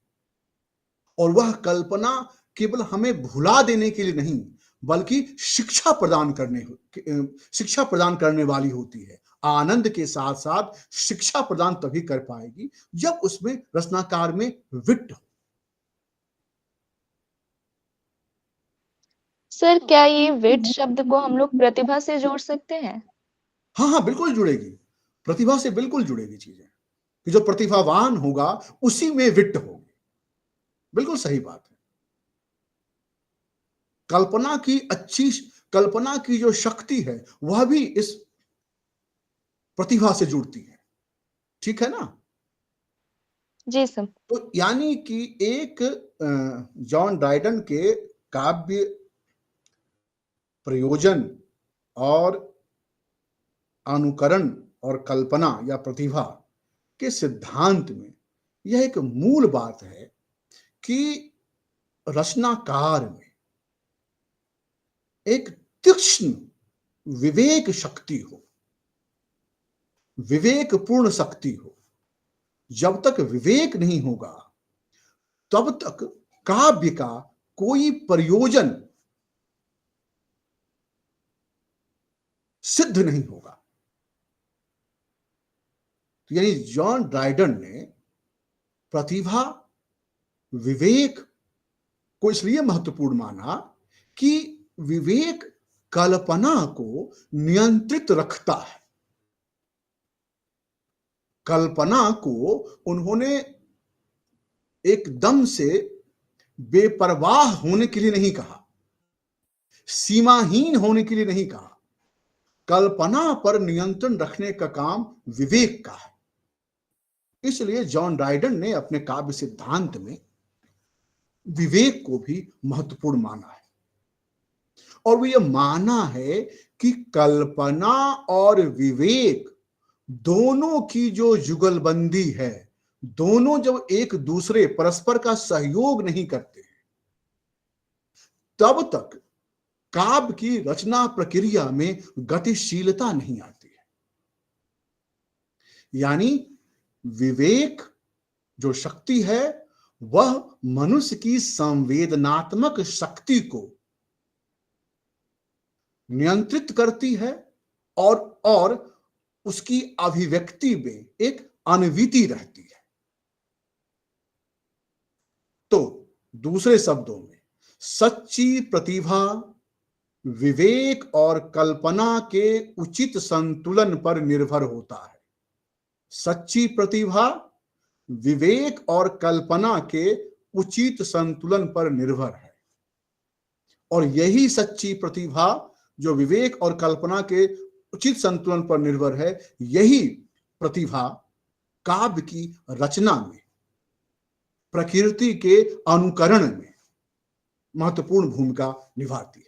और वह कल्पना केवल हमें भुला देने के लिए नहीं, बल्कि शिक्षा प्रदान करने वाली होती है। आनंद के साथ साथ शिक्षा प्रदान तभी कर पाएगी जब उसमें रचनाकार में विट हो। सर क्या ये विट शब्द को हम लोग प्रतिभा से जोड़ सकते हैं? हाँ, बिल्कुल जुड़ेगी, प्रतिभा से बिल्कुल जुड़ेगी चीजें कि जो प्रतिभावान होगा उसी में विट होगी। बिल्कुल सही बात है। कल्पना की जो शक्ति है वह भी इस प्रतिभा से जुड़ती है। ठीक है ना? जी सर। तो यानी कि एक जॉन ड्राइडन के काव्य प्रयोजन और अनुकरण और कल्पना या प्रतिभा के सिद्धांत में यह एक मूल बात है कि रचनाकार में एक तीक्ष्ण विवेक शक्ति हो, विवेकपूर्ण शक्ति हो। जब तक विवेक नहीं होगा तब तक काव्य का कोई प्रयोजन सिद्ध नहीं होगा। तो यानी जॉन ड्राइडन ने प्रतिभा, विवेक को इसलिए महत्वपूर्ण माना कि विवेक कल्पना को नियंत्रित रखता है। कल्पना को उन्होंने एकदम से बेपरवाह होने के लिए नहीं कहा, सीमाहीन होने के लिए नहीं कहा। कल्पना पर नियंत्रण रखने का काम विवेक का है। इसलिए जॉन ड्राइडन ने अपने काव्य सिद्धांत में विवेक को भी महत्वपूर्ण माना है, और वो ये माना है कि कल्पना और विवेक दोनों की जो जुगलबंदी है, दोनों जब एक दूसरे परस्पर का सहयोग नहीं करते हैं, तब तक काव्य की रचना प्रक्रिया में गतिशीलता नहीं आती है। यानी विवेक जो शक्ति है वह मनुष्य की संवेदनात्मक शक्ति को नियंत्रित करती है और उसकी अभिव्यक्ति में एक अनविति रहती है। तो दूसरे शब्दों में सच्ची प्रतिभा विवेक और कल्पना के उचित संतुलन पर निर्भर होता है। सच्ची प्रतिभा विवेक और कल्पना के उचित संतुलन पर निर्भर है, और यही सच्ची प्रतिभा जो विवेक और कल्पना के उचित संतुलन पर निर्भर है, यही प्रतिभा काव्य की रचना में, प्रकृति के अनुकरण में महत्वपूर्ण भूमिका निभाती है।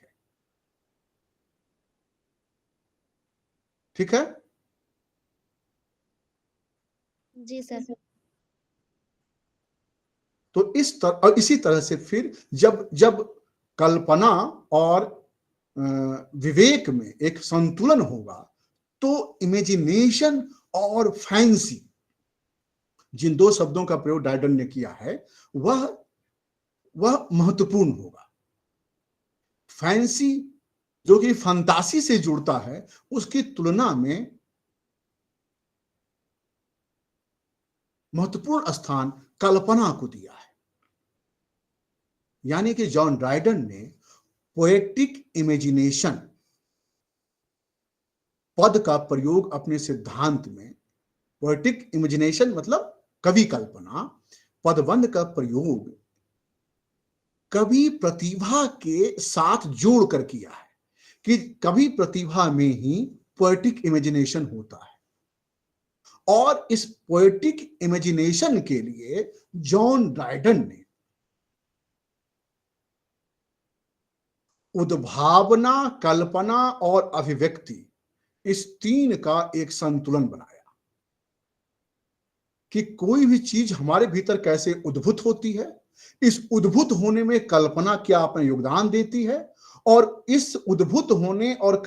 ठीक है? जी सर। तो इसी तरह से फिर जब जब कल्पना और विवेक में एक संतुलन होगा, तो इमेजिनेशन और फैंसी, जिन दो शब्दों का प्रयोग ड्राइडन ने किया है, वह महत्वपूर्ण होगा। फैंसी जो कि फंतासी से जुड़ता है, उसकी तुलना में महत्वपूर्ण स्थान कल्पना को दिया है। यानी कि जॉन ड्राइडन ने पोएटिक इमेजिनेशन पद का प्रयोग अपने सिद्धांत में, पोएटिक इमेजिनेशन मतलब कवि कल्पना, पदबंध का प्रयोग कवि प्रतिभा के साथ जोड़कर किया है कि कवि प्रतिभा में ही पोएटिक इमेजिनेशन होता है। और इस पोएटिक इमेजिनेशन के लिए जॉन ड्राइडन ने उद्भावना, कल्पना और अभिव्यक्ति, इस तीन का एक संतुलन बनाया कि कोई भी चीज हमारे भीतर कैसे उद्भूत होती है, इस उद्भूत होने में कल्पना क्या अपना योगदान देती है, और इस उद्भूत होने और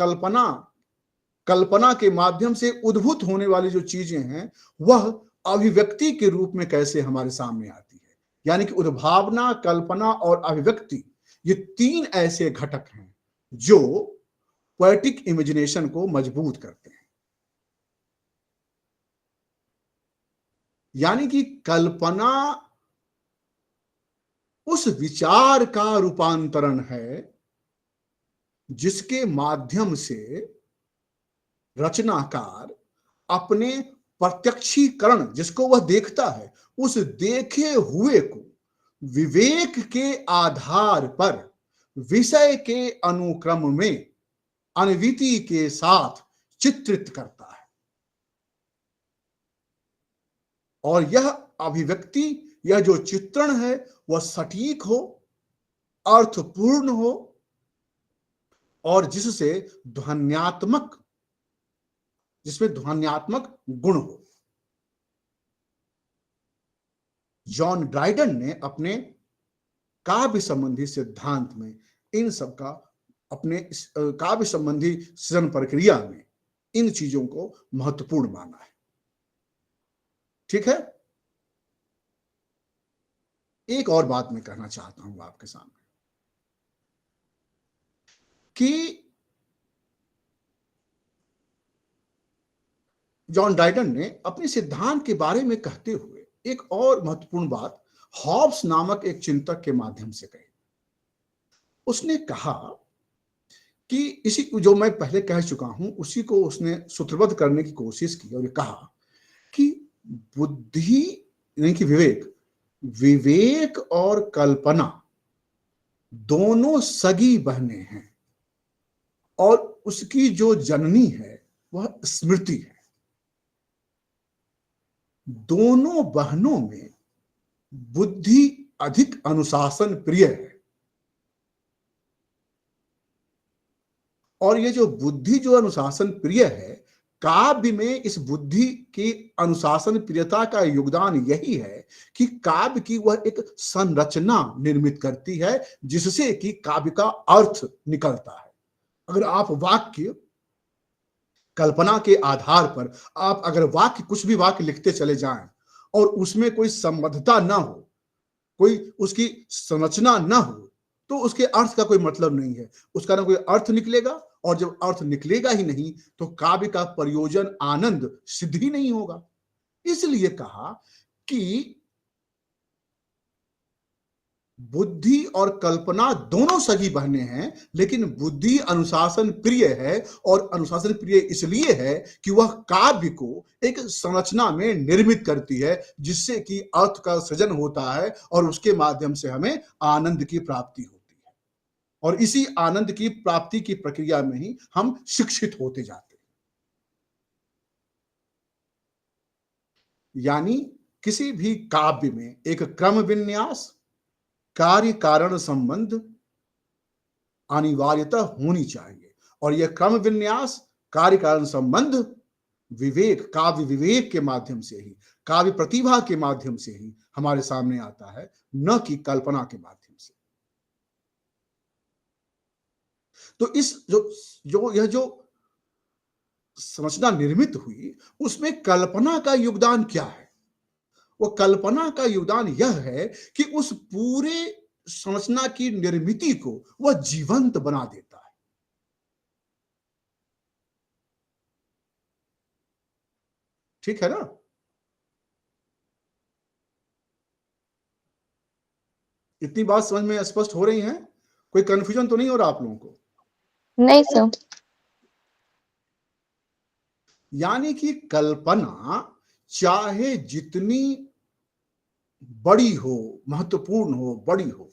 कल्पना के माध्यम से उद्भूत होने वाली जो चीजें हैं वह अभिव्यक्ति के रूप में कैसे हमारे सामने आती है। यानी कि उद्भावना, कल्पना और अभिव्यक्ति, ये तीन ऐसे घटक हैं जो पोएटिक इमेजिनेशन को मजबूत करते हैं। यानी कि कल्पना उस विचार का रूपांतरण है जिसके माध्यम से रचनाकार अपने प्रत्यक्षीकरण, जिसको वह देखता है, उस देखे हुए को विवेक के आधार पर विषय के अनुक्रम में अनविति के साथ चित्रित करता है। और यह अभिव्यक्ति, यह जो चित्रण है वह सटीक हो, अर्थपूर्ण हो, और जिसमें ध्वन्यात्मक गुण हो। जॉन ड्राइडन ने अपने काव्य संबंधी सिद्धांत में इन सब का, अपने काव्य संबंधी सृजन प्रक्रिया में इन चीजों को महत्वपूर्ण माना है। ठीक है? एक और बात मैं कहना चाहता हूं आपके सामने कि जॉन ड्राइडन ने अपने सिद्धांत के बारे में कहते हुए एक और महत्वपूर्ण बात हॉब्स नामक एक चिंतक के माध्यम से कही। उसने कहा कि इसी जो मैं पहले कह चुका हूं उसी को उसने सूत्रबद्ध करने की कोशिश की और कहा कि बुद्धि यानी कि विवेक और कल्पना दोनों सगी बहनें हैं और उसकी जो जननी है वह स्मृति है। दोनों बहनों में बुद्धि अधिक अनुशासन प्रिय है और ये जो बुद्धि जो अनुशासन प्रिय है, काव्य में इस बुद्धि की अनुशासन प्रियता का योगदान यही है कि काव्य की वह एक संरचना निर्मित करती है जिससे कि काव्य का अर्थ निकलता है। अगर आप वाक्य कल्पना के आधार पर आप अगर वाक्य कुछ भी वाक्य लिखते चले जाएं और उसमें कोई संबद्धता ना हो, कोई उसकी संरचना ना हो, तो उसके अर्थ का कोई मतलब नहीं है, उसका ना कोई अर्थ निकलेगा और जब अर्थ निकलेगा ही नहीं तो काव्य का प्रयोजन आनंद सिद्ध ही नहीं होगा। इसलिए कहा कि बुद्धि और कल्पना दोनों सगी बहनें हैं, लेकिन बुद्धि अनुशासन प्रिय है और अनुशासन प्रिय इसलिए है कि वह काव्य को एक संरचना में निर्मित करती है जिससे कि अर्थ का सृजन होता है और उसके माध्यम से हमें आनंद की प्राप्ति होती है और इसी आनंद की प्राप्ति की प्रक्रिया में ही हम शिक्षित होते जाते हैं। यानी किसी भी काव्य में एक क्रम विन्यास, कार्य कारण संबंध अनिवार्यतः होनी चाहिए और यह क्रम विन्यास, कार्य कारण संबंध विवेक, काव्य विवेक के माध्यम से ही, काव्य प्रतिभा के माध्यम से ही हमारे सामने आता है, न कि कल्पना के माध्यम से। तो इस यह जो संरचना निर्मित हुई उसमें कल्पना का योगदान क्या है? वो कल्पना का योगदान यह है कि उस पूरे संरचना की निर्मिति को वह जीवंत बना देता है। ठीक है ना? इतनी बात समझ में स्पष्ट हो रही है? कोई कंफ्यूजन तो नहीं हो रहा आप लोगों को? नहीं सर। यानी कि कल्पना चाहे जितनी बड़ी हो, महत्वपूर्ण हो, बड़ी हो,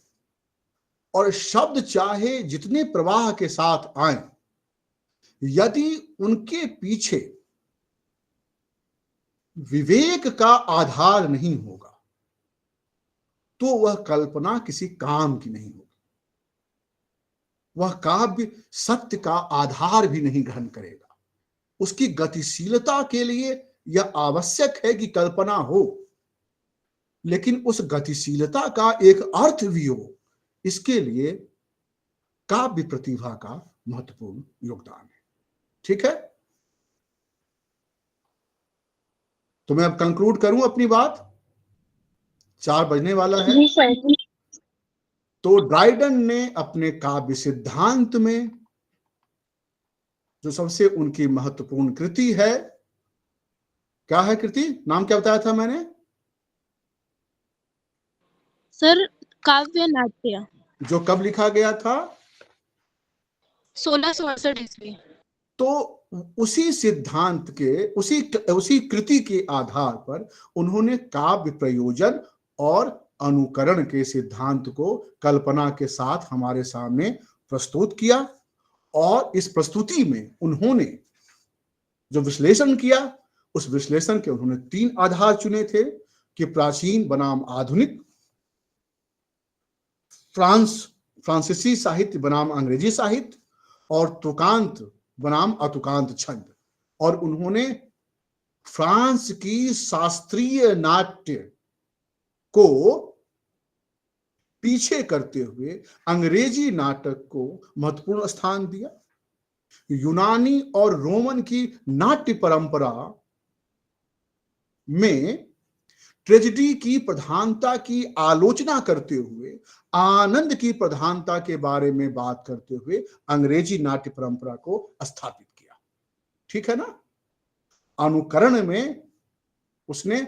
और शब्द चाहे जितने प्रवाह के साथ आए, यदि उनके पीछे विवेक का आधार नहीं होगा तो वह कल्पना किसी काम की नहीं होगी। वह काव्य सत्य का आधार भी नहीं ग्रहण करेगा। उसकी गतिशीलता के लिए यह आवश्यक है कि कल्पना हो, लेकिन उस गतिशीलता का एक अर्थ भी हो, इसके लिए काव्य प्रतिभा का महत्वपूर्ण योगदान है। ठीक है? तो मैं अब कंक्लूड करूं अपनी बात, 4 बजने वाला है। तो ड्राइडन ने अपने काव्य सिद्धांत में जो सबसे उनकी महत्वपूर्ण कृति है, क्या है कृति? नाम क्या बताया था मैंने? सर काव्य नाट्य। जो कब लिखा गया था? 1668 ईस्वी। तो उसी सिद्धांत के उसी कृति के आधार पर उन्होंने काव्य प्रयोजन और अनुकरण के सिद्धांत को कल्पना के साथ हमारे सामने प्रस्तुत किया और इस प्रस्तुति में उन्होंने जो विश्लेषण किया उस विश्लेषण के उन्होंने 3 आधार चुने थे कि प्राचीन बनाम आधुनिक, फ्रांसीसी साहित्य बनाम अंग्रेजी साहित्य और तुकांत बनाम अतुकांत छंद। और उन्होंने फ्रांस की शास्त्रीय नाट्य को पीछे करते हुए अंग्रेजी नाटक को महत्वपूर्ण स्थान दिया। यूनानी और रोमन की नाट्य परंपरा में ट्रेजेडी की प्रधानता की आलोचना करते हुए आनंद की प्रधानता के बारे में बात करते हुए अंग्रेजी नाट्य परंपरा को स्थापित किया। ठीक है ना? अनुकरण में उसने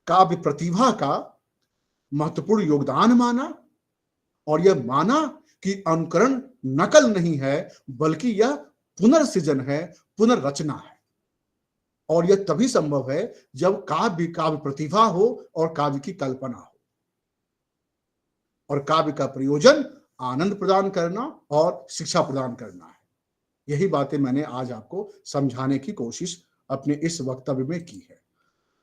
काव्य प्रतिभा का महत्वपूर्ण योगदान माना और यह माना कि अनुकरण नकल नहीं है बल्कि यह पुनर्सृजन है, पुनर्रचना है। और यह तभी संभव है जब काव्य प्रतिभा हो और काव्य की कल्पना हो, और काव्य का प्रयोजन आनंद प्रदान करना और शिक्षा प्रदान करना है। यही बातें मैंने आज आपको समझाने की कोशिश अपने इस वक्तव्य में की है।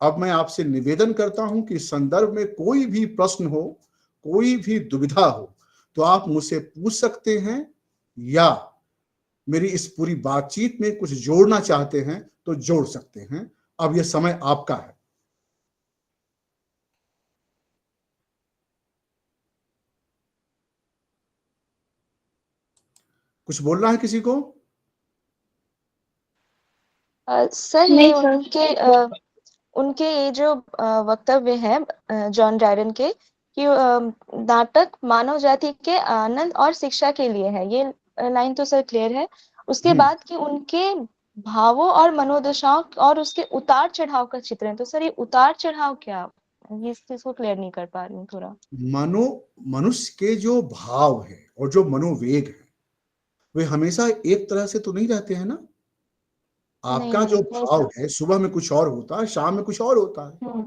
अब मैं आपसे निवेदन करता हूं कि इस संदर्भ में कोई भी प्रश्न हो, कोई भी दुविधा हो तो आप मुझसे पूछ सकते हैं, या मेरी इस पूरी बातचीत में कुछ जोड़ना चाहते हैं तो जोड़ सकते हैं। अब यह समय आपका है। कुछ बोलना है किसी को? सर ये उनके ये जो वक्तव्य है जॉन ड्रायडन के कि नाटक मानव जाति के आनंद और शिक्षा के लिए है, ये लाइन तो सर क्लियर है। उसके बाद कि उनके भावों और मनोदशाओं और उसके उतार चढ़ाव का चित्रण, तो सर ये उतार चढ़ाव क्या, ये इस चीज को क्लियर नहीं कर पा रही हूँ थोड़ा। मनुष्य के जो भाव है और जो मनोवेग है वे हमेशा एक तरह से तो नहीं रहते हैं ना। आपका जो भाव है सुबह में कुछ और होता है, शाम में कुछ और होता है।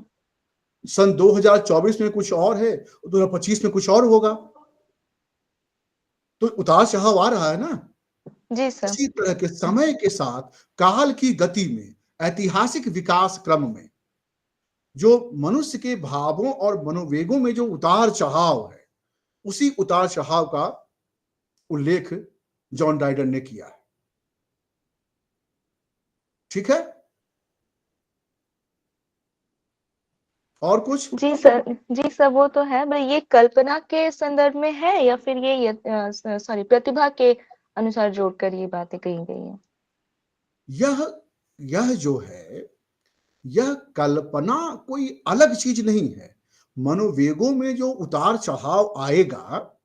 सन 2024 में कुछ और है, 2025 में कुछ और होगा। तो उतार चढ़ाव आ रहा है ना। जी सर। इसी तरह के समय के साथ काल की गति में, ऐतिहासिक विकास क्रम में जो मनुष्य के भावों और मनोवेगों में जो उतार चढ़ाव है, उसी उतार चढ़ाव का उल्लेख जॉन ड्रायडन ने किया है। ठीक है, और कुछ? जी सर वो तो है, भाई ये कल्पना के संदर्भ में है या फिर ये सॉरी प्रतिभा के अनुसार जोड़कर ये बातें कही गई हैं? यह जो है, यह कल्पना कोई अलग चीज नहीं है। मनोवेगों में जो उतार चढ़ाव आएगा,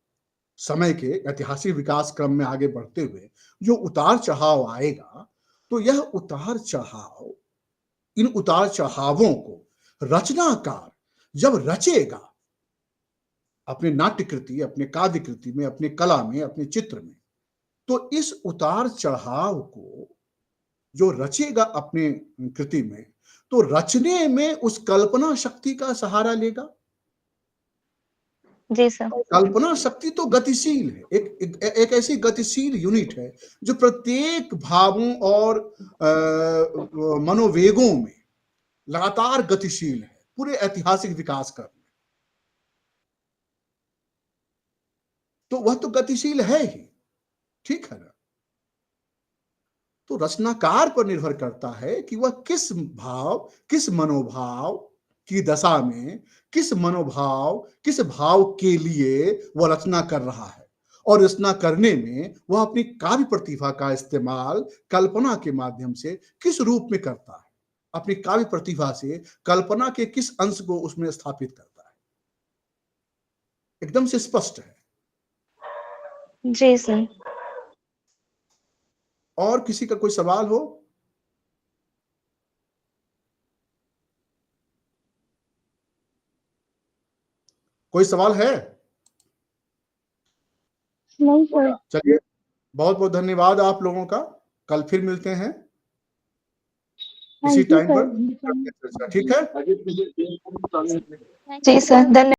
समय के ऐतिहासिक विकास क्रम में आगे बढ़ते हुए जो उतार चढ़ाव आएगा, तो यह उतार चढ़ाव, इन उतार चढ़ावों को रचनाकार जब रचेगा अपने नाट्य कृति, अपने काव्य कृति में, अपने कला में, अपने चित्र में, तो इस उतार चढ़ाव को जो रचेगा अपने कृति में, तो रचने में उस कल्पना शक्ति का सहारा लेगा। जी सर। कल्पना शक्ति तो गतिशील है, एक ऐसी गतिशील यूनिट है जो प्रत्येक भावों और मनोवेगों में लगातार गतिशील है पूरे ऐतिहासिक विकास क्रम में। तो वह तो गतिशील है ही, ठीक है ना। तो रचनाकार पर निर्भर करता है कि वह किस भाव, किस मनोभाव की दशा में, किस मनोभाव, किस भाव के लिए वह रचना कर रहा है, और रचना करने में वह अपनी काव्य प्रतिभा का इस्तेमाल कल्पना के माध्यम से किस रूप में करता है, अपनी काव्य प्रतिभा से कल्पना के किस अंश को उसमें स्थापित करता है। एकदम से स्पष्ट है। जी सर। और किसी का कोई सवाल हो? कोई सवाल है? नहीं सर। चलिए, बहुत बहुत धन्यवाद आप लोगों का। कल फिर मिलते हैं इसी टाइम पर। ठीक है। जी सर, धन्यवाद।